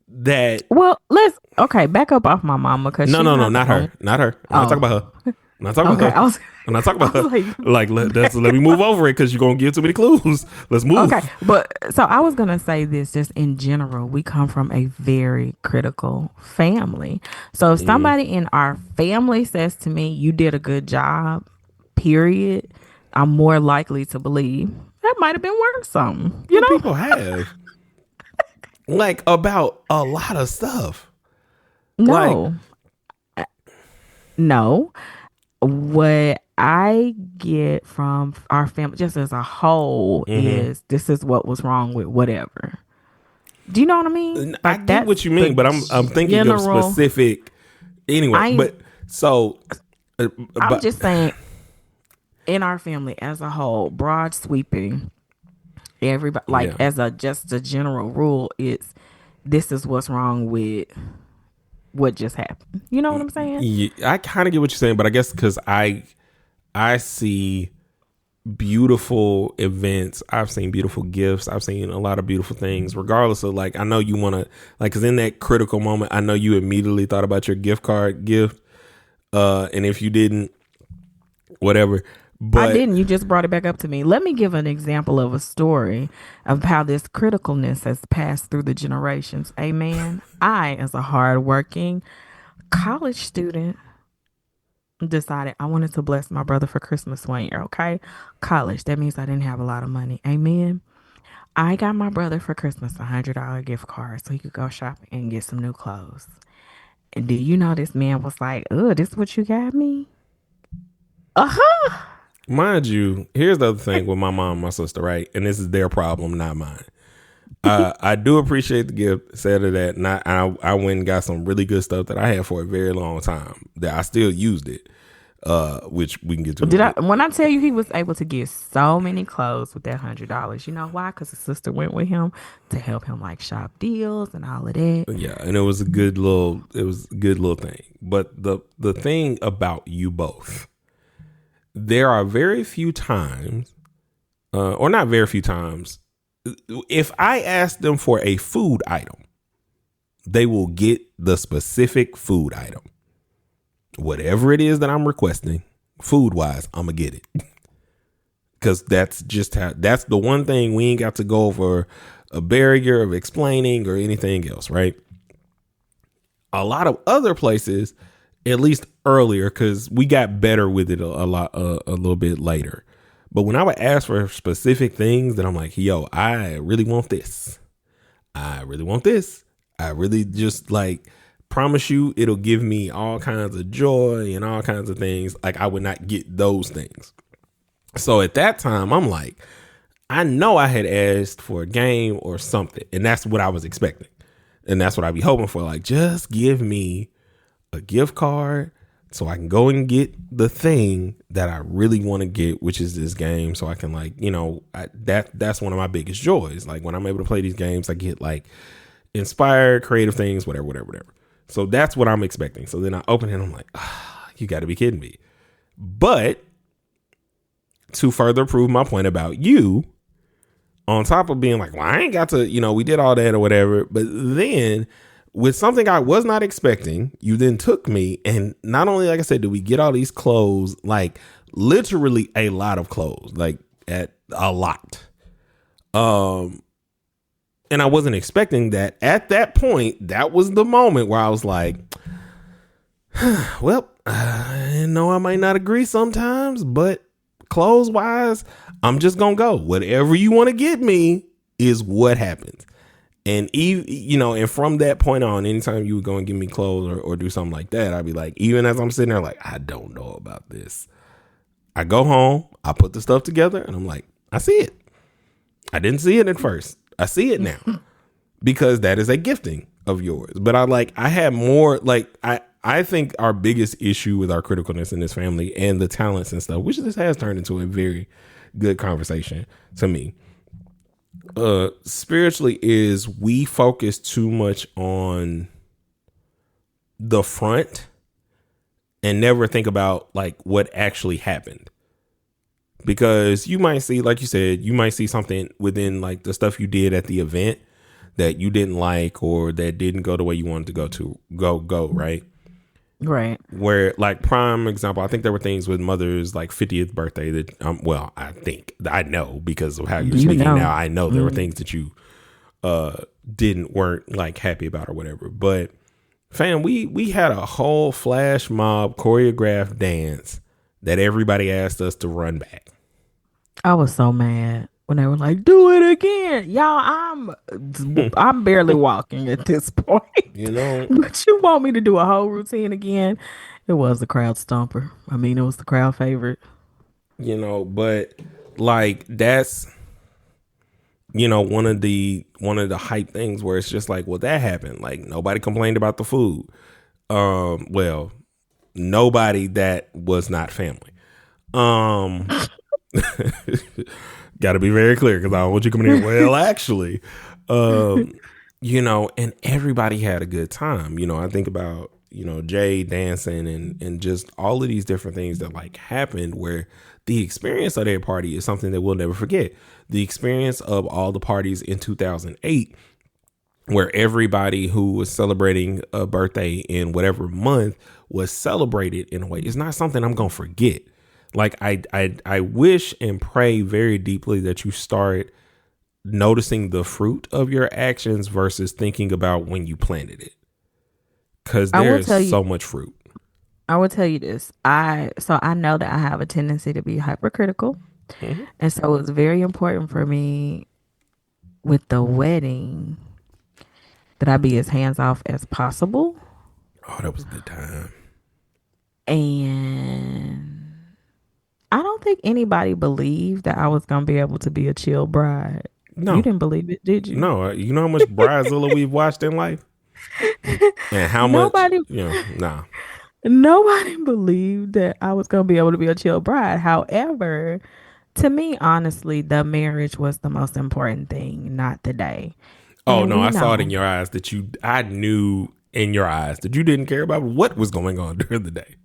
A: that
B: Well, let's okay, back up off my mama, because
A: no,
B: she's
A: no, no,
B: not the
A: not
B: only.
A: her, not her. I'm not talking
B: Oh,
A: about her. I'm not talking
B: okay.
A: about her. I'm not talking
B: I
A: about
B: was
A: her.
B: like,
A: Like, let me move over it, because you're gonna give too many clues. Let's
B: okay,
A: move.
B: but so I was gonna say this, just in general, we come from a very critical family. So if somebody in our family says to me, "You did a good job," period, I'm more likely to believe that might have been worth something. You
A: And
B: know?
A: people have, like, about a lot of stuff. Like,
B: No, no. What I get from our family, just as a whole, is this is what was wrong with whatever. Do you know what I mean?
A: and I
B: Like,
A: get
B: that's
A: what you
B: the
A: mean, but I'm thinking of
B: general.
A: specific. Anyway,
B: I
A: but so,
B: I'm
A: but
B: just saying, in our family as a whole, broad sweeping, everybody, like,
A: yeah.
B: as a just a general rule, it's this is what's wrong with what just happened. You know what I'm saying?
A: Yeah, I kind of get what you're saying, but I guess because I see beautiful events, I've seen beautiful gifts, I've seen a lot of beautiful things, regardless of like, I know you want to like, because in that critical moment, I know you immediately thought about your gift card gift, and if you didn't, whatever.
B: I
A: But
B: didn't. You just brought it back up to me. Let me give an example of a story of how this criticalness has passed through the generations. Amen. I, as a hardworking college student, decided I wanted to bless my brother for Christmas one year. Okay. College. That means I didn't have a lot of money. Amen. I got my brother for Christmas $100 gift card so he could go shopping and get some new clothes. And do you know this man was like, "Oh, this is what you got me?" Uh huh.
A: mind you, here's the other thing with my mom and my sister, right? And this is their problem, not mine. I do appreciate the gift, said of that, and I went and got some really good stuff that I had for a very long time that I still used it, which we can get to.
B: Did I? When I tell you he was able to get so many clothes with that $100, you know why? Because his sister went with him to help him like shop deals and all of that.
A: Yeah, and it was a good little thing. But the thing about you both, there are very few times, or not very few times, if I ask them for a food item, they will get the specific food item. Whatever it is that I'm requesting, food wise, I'm going to get it. Because that's the one thing we ain't got to go over a barrier of explaining or anything else, right? A lot of other places, at least earlier, because we got better with it a little bit later. But when I would ask for specific things that I'm like, yo, I really want this. I really want this. I really just like promise you it'll give me all kinds of joy and all kinds of things. Like I would not get those things. So at that time, I'm like, I know I had asked for a game or something. And that's what I was expecting. And that's what I'd be hoping for. Like, just give me a gift card so I can go and get the thing that I really want to get, which is this game. So I can like, that's one of my biggest joys. Like when I'm able to play these games, I get like inspired, creative things, whatever. So that's what I'm expecting. So then I open it and I'm like, you got to be kidding me. But to further prove my point about you, on top of being like, well, I ain't got to, we did all that or whatever. But then with something I was not expecting, you then took me. And not only, like I said, did we get all these clothes, like literally a lot of clothes, like at a lot. And I wasn't expecting that. At that point, that was the moment where I was like, well, I know I might not agree sometimes, but clothes wise, I'm just gonna go. Whatever you want to get me is what happens. And and from that point on, anytime you would go and give me clothes or do something like that, I'd be like, even as I'm sitting there, like, I don't know about this. I go home, I put the stuff together, and I'm like, I see it. I didn't see it at first. I see it now because that is a gifting of yours. But I had more I think our biggest issue with our criticalness in this family and the talents and stuff, which this has turned into a very good conversation to me, spiritually, is we focus too much on the front and never think about like what actually happened. Because you might see, like you said, you might see something within like the stuff you did at the event that you didn't like or that didn't go the way you wanted to go, right?
B: Right.
A: Where like prime example, I think there were things with mother's like 50th birthday that I know because of how you're speaking now. I know there were things that you weren't like happy about or whatever. But fam, we had a whole flash mob choreographed dance that everybody asked us to run back.
B: I was so mad when they were like, "Do it again." Y'all, I'm barely walking at this point. But you want me to do a whole routine again? It was the crowd stomper. I mean, it was the crowd favorite.
A: But like that's one of the hype things where it's just like, well, that happened. Like nobody complained about the food. Well, nobody that was not family. Got to be very clear because I don't want you coming in. Well, actually, and everybody had a good time. I think about, Jay dancing and just all of these different things that like happened where the experience of their party is something that we'll never forget. The experience of all the parties in 2008 where everybody who was celebrating a birthday in whatever month was celebrated in a way. It's not something I'm going to forget. Like I wish and pray very deeply that you start noticing the fruit of your actions versus thinking about when you planted it. Cause
B: I
A: there
B: will
A: is
B: tell you.
A: so much fruit.
B: I will tell you this. I know that I have a tendency to be hypercritical,
A: Mhm.
B: and so it's very important for me with the wedding that I be as hands off as possible.
A: Oh, that was a good time.
B: And I don't think anybody believed that I was gonna be able to be a chill bride. You
A: No,
B: didn't believe it, did you?
A: no. You know how much Bridezilla we've watched in life and how much,
B: Nobody
A: nah.
B: nobody believed that I was gonna be able to be a chill bride. However, to me, honestly, the marriage was the most important thing, not the day.
A: Oh
B: And
A: no,
B: we
A: I saw it in
B: know.
A: your eyes I knew in your eyes that you didn't care about what was going on during the day.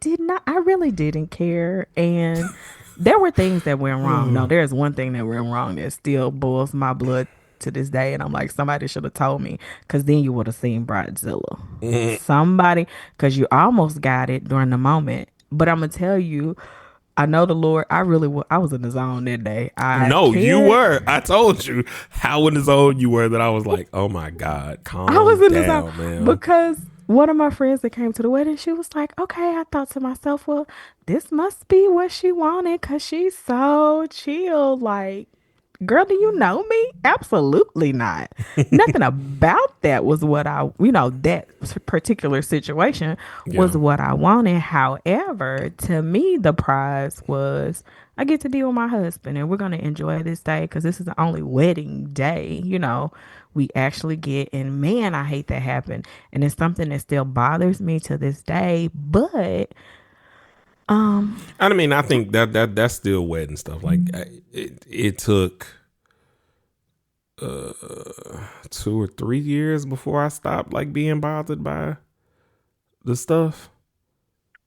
B: Did not I really didn't care, and there were things that went wrong. No, there's one thing that went wrong that still boils my blood to this day, and I'm like, somebody should have told me, because then you would have seen Bridezilla. Somebody, because you almost got it during the moment. But I'm gonna tell you, I know the Lord. I was in the zone that day. I
A: No, you
B: cared.
A: were. I told you how in the zone you were that I was like, oh my God,
B: I
A: calm
B: was in the zone
A: down, man.
B: because one of my friends that came to the wedding, she was like, okay, I thought to myself, well, this must be what she wanted because she's so chill. Like, girl, do you know me? Absolutely not. Nothing about that was what that particular situation was
A: Yeah.
B: what I wanted. However, to me, the prize was I get to be with my husband and we're going to enjoy this day because this is the only wedding day, we actually get. And man, I hate that happen. And it's something that still bothers me to this day. But, um,
A: I mean, I think that's still wedding stuff. Like it took 2 or 3 years before I stopped like being bothered by the stuff.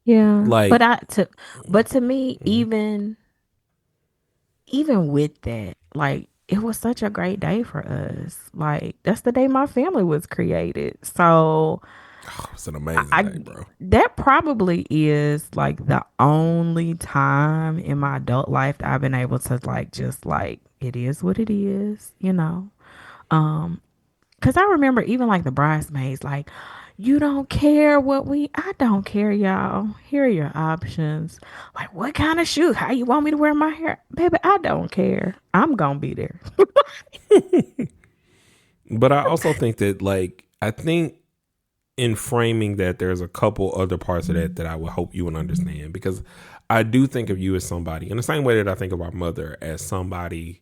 B: yeah,
A: Like,
B: but to me, even with that, like it was such a great day for us. Like that's the day my family was created. So
A: oh, it's an
B: I,
A: amazing
B: I
A: day, bro.
B: that probably is like the only time in my adult life that I've been able to like just like it is what it is. Um, Cause I remember even like the bridesmaids, like, you don't care I don't care, y'all. Here are your options. Like, what kind of shoe? How you want me to wear my hair? Baby, I don't care. I'm gonna be there.
A: But I also think that like I think in framing that there's a couple other parts of that I would hope you would understand because I do think of you as somebody in the same way that I think of our mother as somebody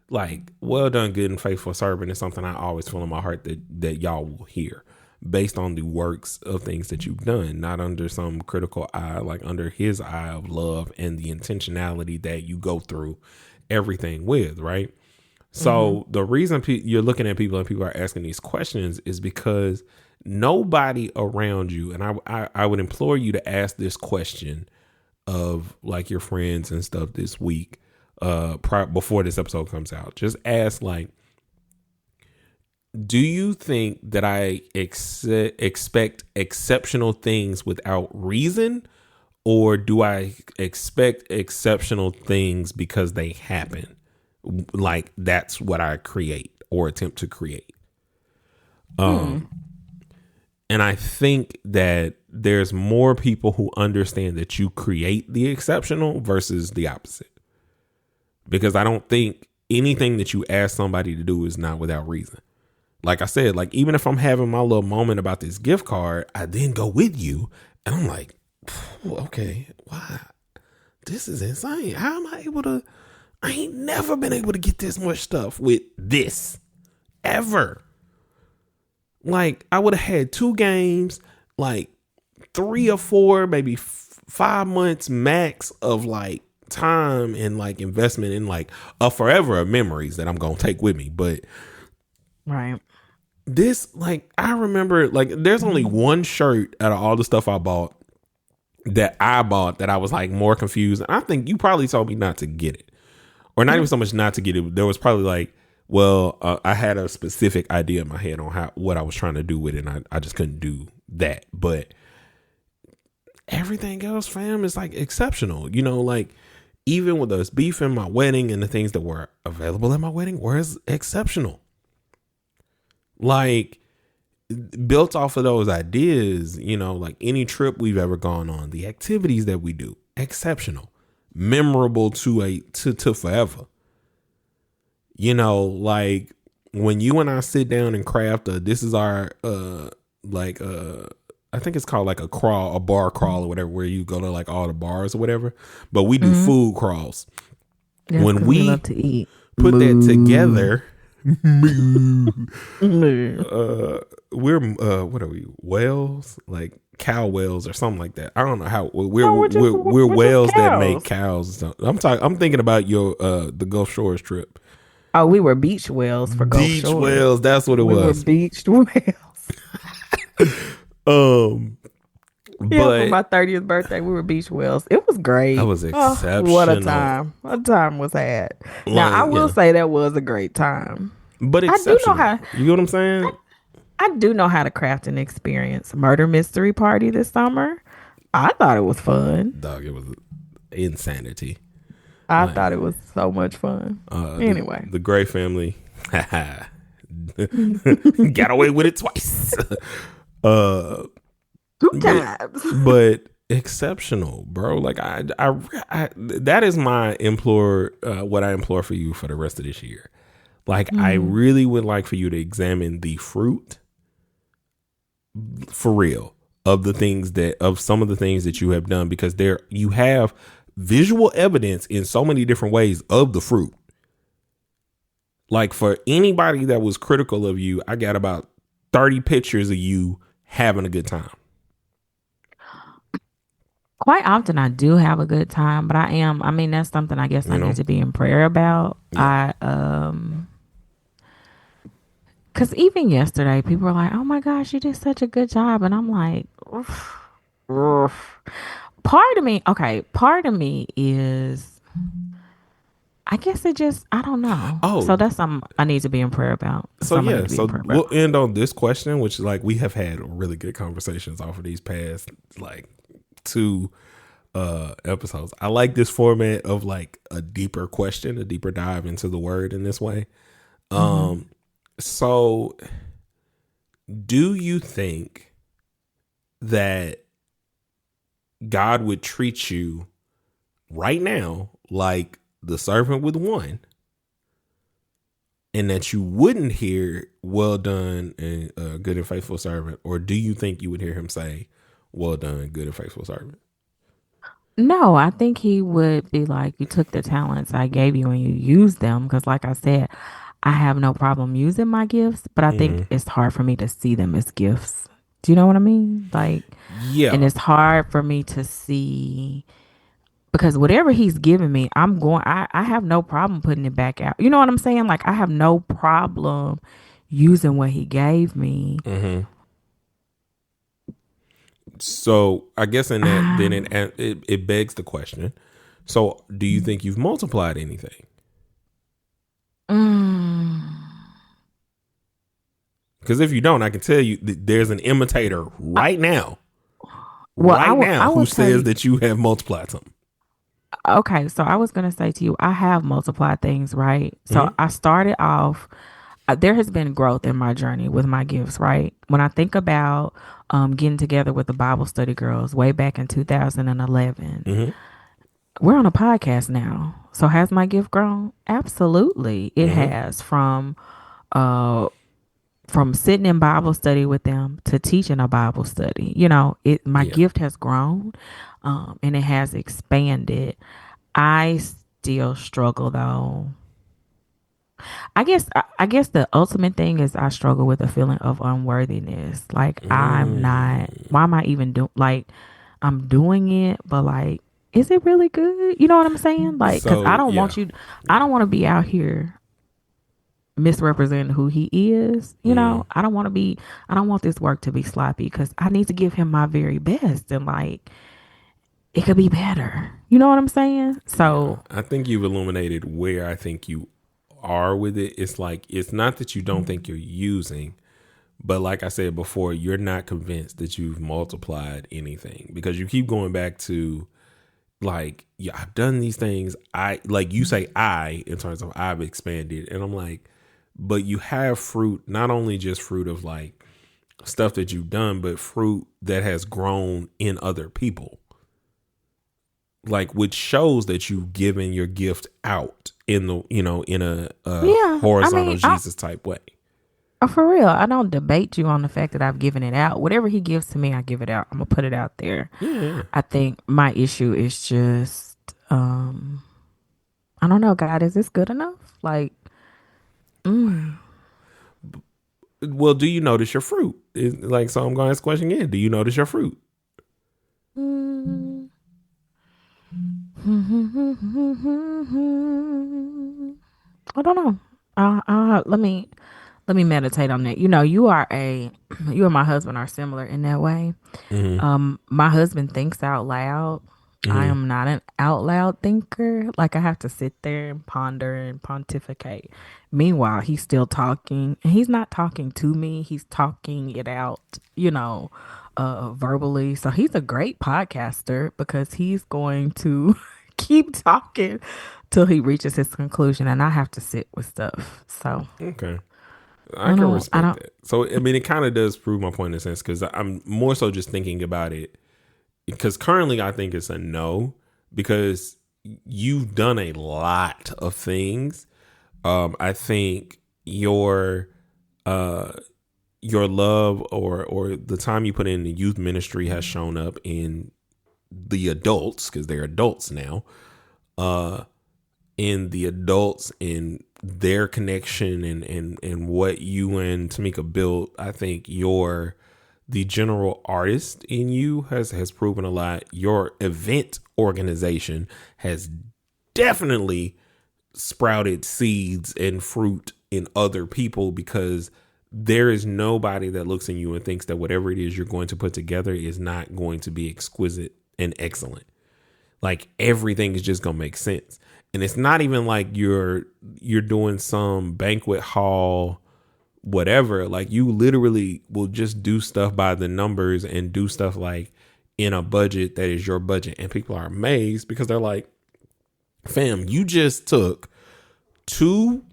A: like well done, good and faithful servant is something I always feel in my heart that y'all will hear based on the works of things that you've done, not under some critical eye, like under his eye of love and the intentionality that you go through everything with, right?
B: Mm-hmm.
A: So the reason you're looking at people and people are asking these questions is because nobody around you, and I would implore you to ask this question of like your friends and stuff this week, before this episode comes out. Just ask like, do you think that I expect exceptional things without reason, or do I expect exceptional things because they happen? Like that's what I create or attempt to create.
B: Hmm.
A: And I think that there's more people who understand that you create the exceptional versus the opposite. Because I don't think anything that you ask somebody to do is not without reason. Like I said, like even if I'm having my little moment about this gift card, I then go with you and I'm like, okay, why? This is insane. How am I able to? I ain't never been able to get this much stuff with this ever. Like I would have had 2 games, like 3 or 4, maybe 5 months max of like time and like investment in like a forever of memories that I'm gonna take with me. But
B: Right.
A: this, like, I remember, like, there's only one shirt out of all the stuff I bought that I was like more confused. And I think you probably told me not to get it, or not even so much not to get it. There was probably like, well, I had a specific idea in my head on what I was trying to do with it, and I just couldn't do that. But everything else, fam, is like exceptional. You know, like even with us beef in my wedding and the things that were available at my wedding were exceptional. Like built off of those ideas, you know, like any trip we've ever gone on, the activities that we do, exceptional, memorable to forever. You know, like when you and I sit down and craft this is our like I think it's called like a bar crawl or whatever, where you go to like all the bars or whatever, but we do food crawls.
B: Yes,
A: When
B: we
A: we
B: love to eat.
A: put that together,
B: Moo.
A: we're what are we, whales, like cow whales or something like that. I don't know how
B: No,
A: we're
B: we're just
A: whales that make
B: cows.
A: cows. I'm thinking about your the Gulf Shores trip.
B: Oh, we were beach whales for Gulf
A: Beach
B: Shores.
A: whales, that's what it
B: We were
A: was.
B: beached whales.
A: Um,
B: Yeah, for
A: but
B: my 30th birthday, we were beach whales. It was
A: that
B: great.
A: was
B: Oh, what a
A: exceptional.
B: time. A time was had. Now, I
A: Like,
B: will
A: yeah,
B: say that was a great time.
A: but
B: I do know
A: exceptional.
B: how
A: You know what I'm saying?
B: I do know how to craft an experience. Murder mystery party this summer. I thought it was fun.
A: Dog, it was insanity.
B: I
A: Like,
B: thought it was so much fun. Anyway.
A: the Gray family got away with it twice. uh,
B: Two
A: but
B: times.
A: but exceptional, bro. Like I that is my implore. What I implore for you for the rest of this year. Like I really would like for you to examine the fruit for real of some of the things that you have done, because you have visual evidence in so many different ways of the fruit. Like for anybody that was critical of you, I got about 30 pictures of you having a good time.
B: Quite often I do have a good time, but I mean, that's something I guess I
A: You
B: need
A: know?
B: to be in prayer about.
A: Yeah.
B: Cause even yesterday people were like, "Oh my gosh, you did such a good job." And I'm like, oof, oof. Part of me is, I guess it just, I don't know. So
A: Oh,
B: that's something I need to be in prayer about.
A: so
B: Something I need
A: yeah.
B: to be in
A: So
B: prayer
A: we'll
B: about.
A: end on this question, which like we have had really good conversations off of these past like two episodes. I like this format of like a deeper question, a deeper dive into the word in this way.
B: Hmm.
A: So do you think that God would treat you right now like the servant with one, and that you wouldn't hear "well done" and "good and faithful servant"? Or do you think you would hear him say "well done, good and faithful servant"?
B: No, I think he would be like, you took the talents I gave you and you used them. Because, like I said, I have no problem using my gifts, but I think
A: Mm-hmm.
B: it's hard for me to see them as gifts. Do you know what I mean? Like, and
A: Yeah.
B: it's hard for me to see because whatever he's giving me, I have no problem putting it back out. You know what I'm saying? Like, I have no problem using what he gave me.
A: Mm-hmm. So I guess in that, then
B: Um,
A: it begs the question. So do you think you've multiplied anything?
B: mm,
A: Because if you don't, I can tell you there's an imitator
B: I, well,
A: right now
B: I
A: who
B: will tell
A: says
B: you.
A: that you have multiplied something.
B: Okay, so I was gonna say to you, I have multiplied things, right? So
A: Mm-hmm.
B: I started off. There has been growth in my journey with my gifts, right? When I think about getting together with the Bible study girls way back in 2011,
A: Mm-hmm.
B: we're on a podcast now. So has my gift grown? Absolutely, it
A: Mm-hmm.
B: has. Uh from sitting in Bible study with them to teaching a Bible study, it my
A: Yeah.
B: gift has grown, and it has expanded. I still struggle though. I guess the ultimate thing is I struggle with a feeling of unworthiness. Like I'm not.
A: Mm.
B: Why am I even doing? Like I'm doing it, but like, is it really good? You know what I'm saying? Like, cause I
A: So
B: don't
A: yeah,
B: want you. I
A: yeah.
B: don't want to be out here misrepresenting who he is. You
A: Mm,
B: know, I don't want this work to be sloppy because I need to give him my very best, and like it could be better. You know what I'm saying?
A: yeah,
B: So,
A: I think you've illuminated where I think you are with it. It's like it's not that you don't think you're using, but like I said before, you're not convinced that you've multiplied anything because you keep going back to like, yeah, I've done these things. I like you say I in terms of I've expanded, and I'm like, but you have fruit, not only just fruit of like stuff that you've done, but fruit that has grown in other people, like which shows that you've given your gift out in the in a
B: yeah, I
A: horizontal
B: mean, I
A: Jesus type way.
B: for real, I don't debate you on the fact that I've given it out. Whatever he gives to me, I give it out. I'm gonna put it out there.
A: Yeah, yeah.
B: I think my issue is just, I don't know, God, is this good enough? Like, mm,
A: Well, do you notice your fruit? Like, so I'm going to ask the question again. Do you notice your fruit?
B: mm. I don't know. Let me meditate on that. You know, you and my husband are similar in that way.
A: Mm-hmm.
B: My husband thinks out loud. I
A: Mm-hmm.
B: am not an out loud thinker. Like I have to sit there and ponder and pontificate. Meanwhile, he's still talking, and he's not talking to me. He's talking it out, verbally. So he's a great podcaster because he's going to keep talking till he reaches his conclusion, and I have to sit with stuff. So
A: Okay. I can
B: I
A: respect
B: don't.
A: that. So, I mean, it kind of does prove my point in a sense because I'm more so just thinking about it because currently I think it's a no because you've done a lot of things. I think uh, your love or the time you put in the youth ministry has shown up in the adults because they're adults now. Uh, in the adults in their connection and what you and Tamika built, I think the general artist in you has proven a lot. Your event organization has definitely sprouted seeds and fruit in other people because there is nobody that looks in you and thinks that whatever it is you're going to put together is not going to be exquisite and excellent. Like everything is just gonna make sense. And it's not even like you're doing some banquet hall whatever. Like you literally will just do stuff by the numbers and do stuff like in a budget that is your budget. And people are amazed because they're like, fam, you just took two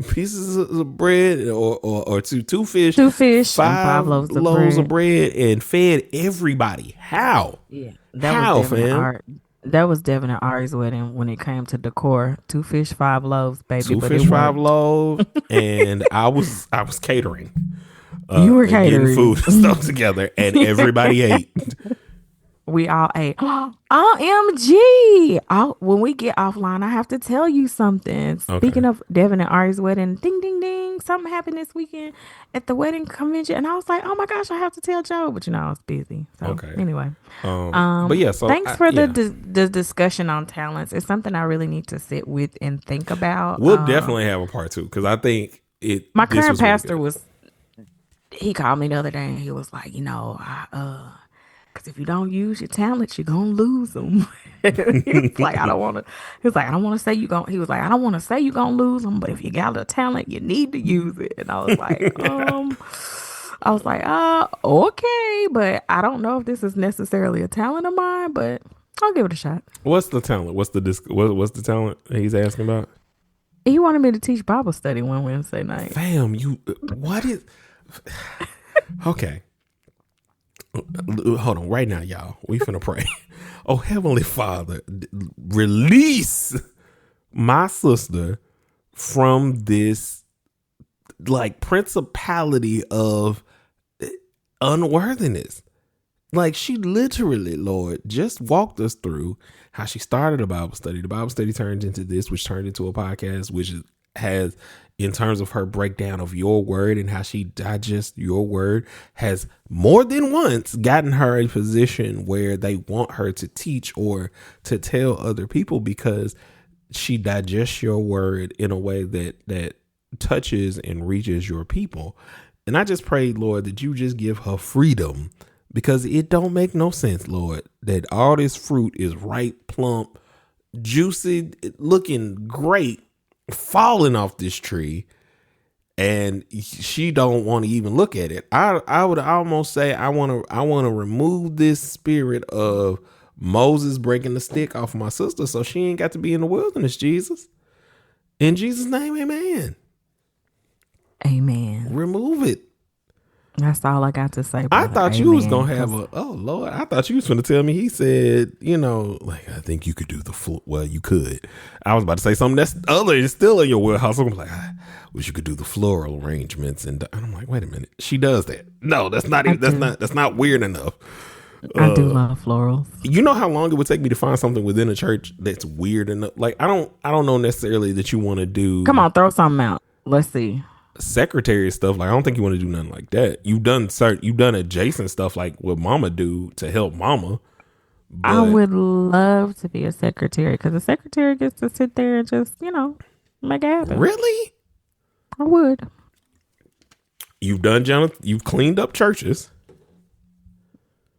A: pieces of bread or two fish,
B: Two fish and five
A: five
B: loaves of
A: loaves of
B: bread.
A: bread and fed everybody. How?
B: Yeah,
A: How, fam?
B: That was Devin and Ari's wedding when it came to decor. Two fish, five loaves, baby,
A: Two
B: but it
A: fish, five
B: worked.
A: loaves, and I was catering,
B: You were
A: and getting
B: catering.
A: food and stuff together, and everybody ate.
B: We all ate. OMG. When we get offline, I have to tell you something.
A: Okay,
B: Speaking of Devin and Ari's wedding, ding, ding, ding. Something happened this weekend at the wedding convention. And I was like, oh my gosh, I have to tell Joe. But I was busy. So
A: okay.
B: anyway,
A: But yeah, so
B: thanks for
A: yeah,
B: the discussion on talents. It's something I really need to sit with and think about.
A: we'll definitely have a part two because I think
B: My
A: this
B: current
A: was really
B: pastor
A: good.
B: was, he called me the other day and he was like, because if you don't use your talents, you're gonna lose them. He was like, I don't want to. He was like, I don't want to say you going. He was like, I don't want to say you gonna lose them, but if you got a talent, you need to use it. And I was like, okay, but I don't know if this is necessarily a talent of mine, but I'll give it a shot.
A: What's the talent? What's the talent he's asking about?
B: He wanted me to teach Bible study one Wednesday night.
A: Fam, you what is? Okay, hold on right now, y'all. We finna pray. Oh, Heavenly Father, release my sister from this like principality of unworthiness. Like she literally, Lord, just walked us through how she started a Bible study. The Bible study turned into this, which turned into a podcast, which has, in terms of her breakdown of your word and how she digests your word, has more than once gotten her a position where they want her to teach or to tell other people because she digests your word in a way that touches and reaches your people. And I just pray, Lord, that you just give her freedom, because it don't make no sense, Lord, that all this fruit is ripe, plump, juicy, looking great, falling off this tree, and she don't want to even look at it. I would almost say I want to remove this spirit of Moses breaking the stick off my sister, so she ain't got to be in the wilderness, Jesus. In Jesus' name, amen.
B: Amen.
A: Remove it.
B: That's all I got to say,
A: I
B: brother.
A: thought
B: Amen.
A: you was gonna have oh Lord, I thought you was gonna tell me. He said, like, I think you could do the full. Well, you could. I was about to say something that's other, still in your wheelhouse. I'm like, I wish you could do the floral arrangements, and I'm like, wait a minute, she does that. No, that's not even. That's not weird enough.
B: I do love florals.
A: You know how long it would take me to find something within a church that's weird enough? Like, I don't know necessarily that you want to do.
B: Come on, throw something out. Let's see.
A: Secretary stuff. Like, I don't think you want to do nothing like that. You've done adjacent stuff like what Mama do to help Mama.
B: I would love to be a secretary, because the secretary gets to sit there and just, make it happen.
A: Really?
B: I would.
A: You've done, Jonathan. You've cleaned up churches.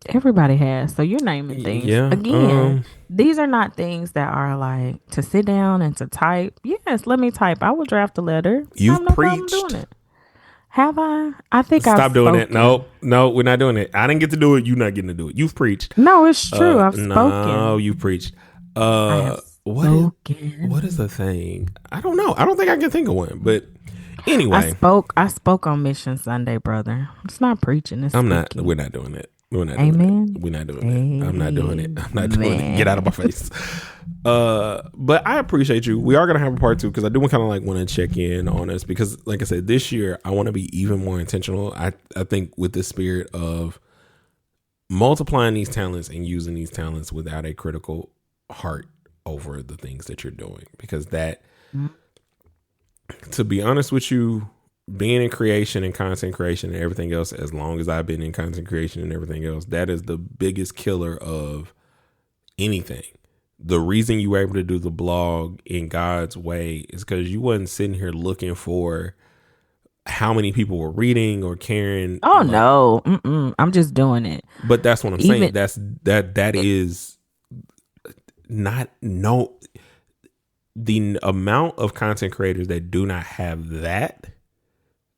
B: Everybody has. So you're naming things.
A: Yeah.
B: Again, these are not things that are like to sit down and to type. Yes, let me type. I will draft a letter.
A: You've
B: no
A: preached.
B: Doing it. Have I? I think I've
A: Stop doing it. No, we're not doing it. I didn't get to do it. You're not getting to do it. You've preached.
B: No, it's true. I've spoken.
A: No, you preached. What is the thing? I don't know. I don't think I can think of one. But anyway,
B: I spoke on Mission Sunday, brother. It's not preaching. It's
A: I'm
B: speaking.
A: not. We're not doing it. We're not
B: Amen.
A: doing it. We're not doing it. I'm not doing it. I'm not doing it. Get out of my face. But I appreciate you. We are gonna have a part 2, because I do kind of want to check in on us, because like I said, this year I want to be even more intentional. I think with the spirit of multiplying these talents and using these talents without a critical heart over the things that you're doing, because that, to be honest with you, being in creation and content creation and everything else, as long as I've been in content creation and everything else, that is the biggest killer of anything. The reason you were able to do the blog in God's way is because you wasn't sitting here looking for how many people were reading or caring.
B: Oh, no. I'm just doing it.
A: But that's what I'm saying. That is not, no, the amount of content creators that do not have that,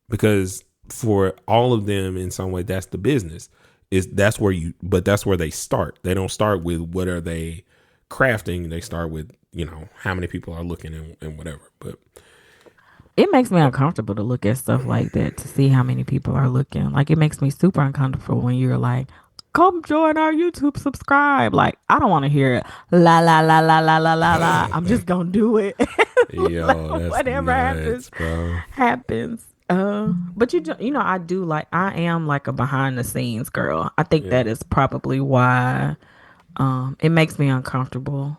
A: because for all of them in some way, that's the business. That's where they start. They don't start with what are they crafting. They start with, how many people are looking and whatever. But
B: it makes me uncomfortable to look at stuff like that, to see how many people are looking. Like, it makes me super uncomfortable when you're like, come join our YouTube, subscribe. Like, I don't want to hear it. La, la, la, la, la, la, la, la. I'm just going to do it.
A: Yo, that's
B: whatever
A: nuts,
B: happens. But I am like a behind the scenes girl. I think that is probably why it makes me uncomfortable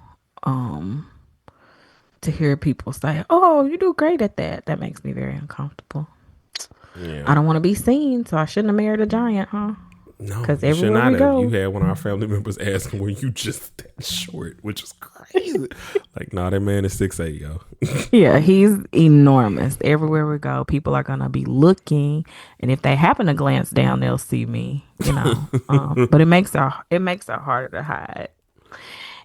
B: to hear people say, "Oh, you do great at that." That makes me very uncomfortable. Yeah. I don't want to be seen, so I shouldn't have married a giant, huh?
A: No,
B: because everywhere we go,
A: you had one of our family members asking, "Were you just that short?" Which is crazy. Like, nah, that man is 6'8", yo.
B: Yeah, he's enormous. Everywhere we go, people are gonna be looking, and if they happen to glance down, they'll see me. But it makes it harder to hide.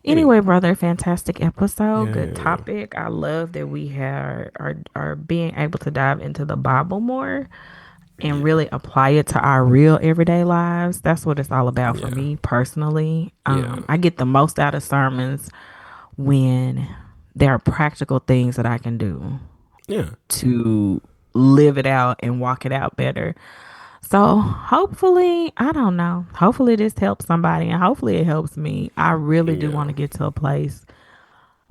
B: Anyway, brother, fantastic episode. Good topic. I love that we are being able to dive into the Bible more and really apply it to our real everyday lives. That's what it's all about for me personally. I get the most out of sermons when there are practical things that I can do to live it out and walk it out better. So hopefully, I don't know, hopefully this helps somebody, and hopefully it helps me. I really do want to get to a place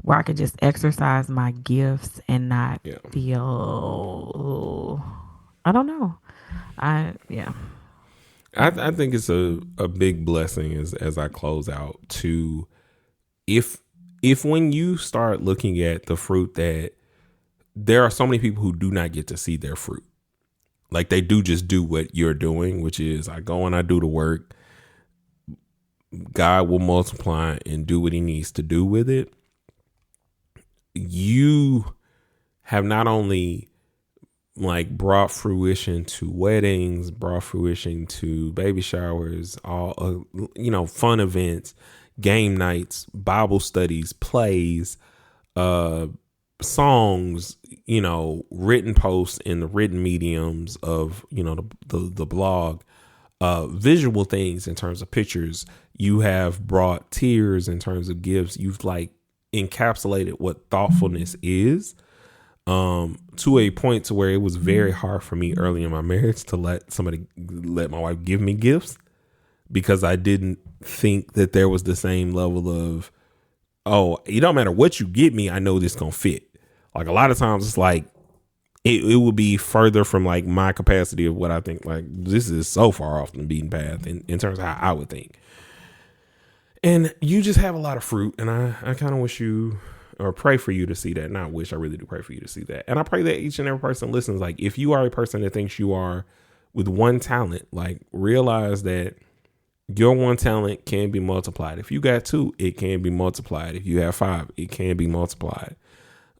B: where I could just exercise my gifts and not feel, I don't know. I think it's a big blessing as I close out to, if when you start looking at the fruit, that there are so many people who do not get to see their fruit. Like, they do just do what you're doing, which is I go and I do the work. God will multiply and do what he needs to do with it. You have not only
A: like brought fruition to weddings, brought fruition to baby showers, all fun events, game nights, Bible studies, plays, uh songs, written posts in the written mediums of the blog, visual things in terms of pictures. You have brought tears in terms of gifts. You've like encapsulated what thoughtfulness is, to a point to where it was very hard for me early in my marriage to let my wife give me gifts, because I didn't think that there was the same level of, oh, it don't matter what you get me, I know this gonna fit. Like a lot of times it's like it would be further from like my capacity of what I think, like this is so far off the beaten path in terms of how I would think. And you just have a lot of fruit, and I kind of wish you, or pray for you to see that. Not wish, I really do pray for you to see that. And I pray that each and every person listens. Like if you are a person that thinks you are with one talent, like realize that your one talent can be multiplied. If you got two, it can be multiplied. If you have five, it can be multiplied.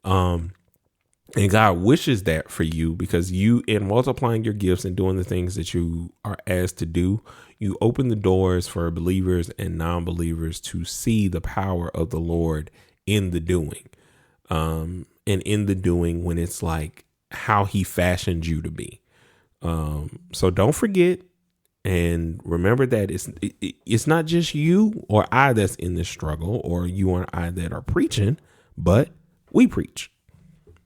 A: And God wishes that for you, because you, in multiplying your gifts and doing the things that you are asked to do, you open the doors for believers and non-believers to see the power of the Lord in the doing. And in the doing, when it's like how he fashioned you to be. So don't forget, and remember that it's not just you or I that's in this struggle, or you or I that are preaching, but we preach.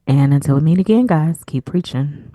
B: And until we meet again, guys, keep preaching.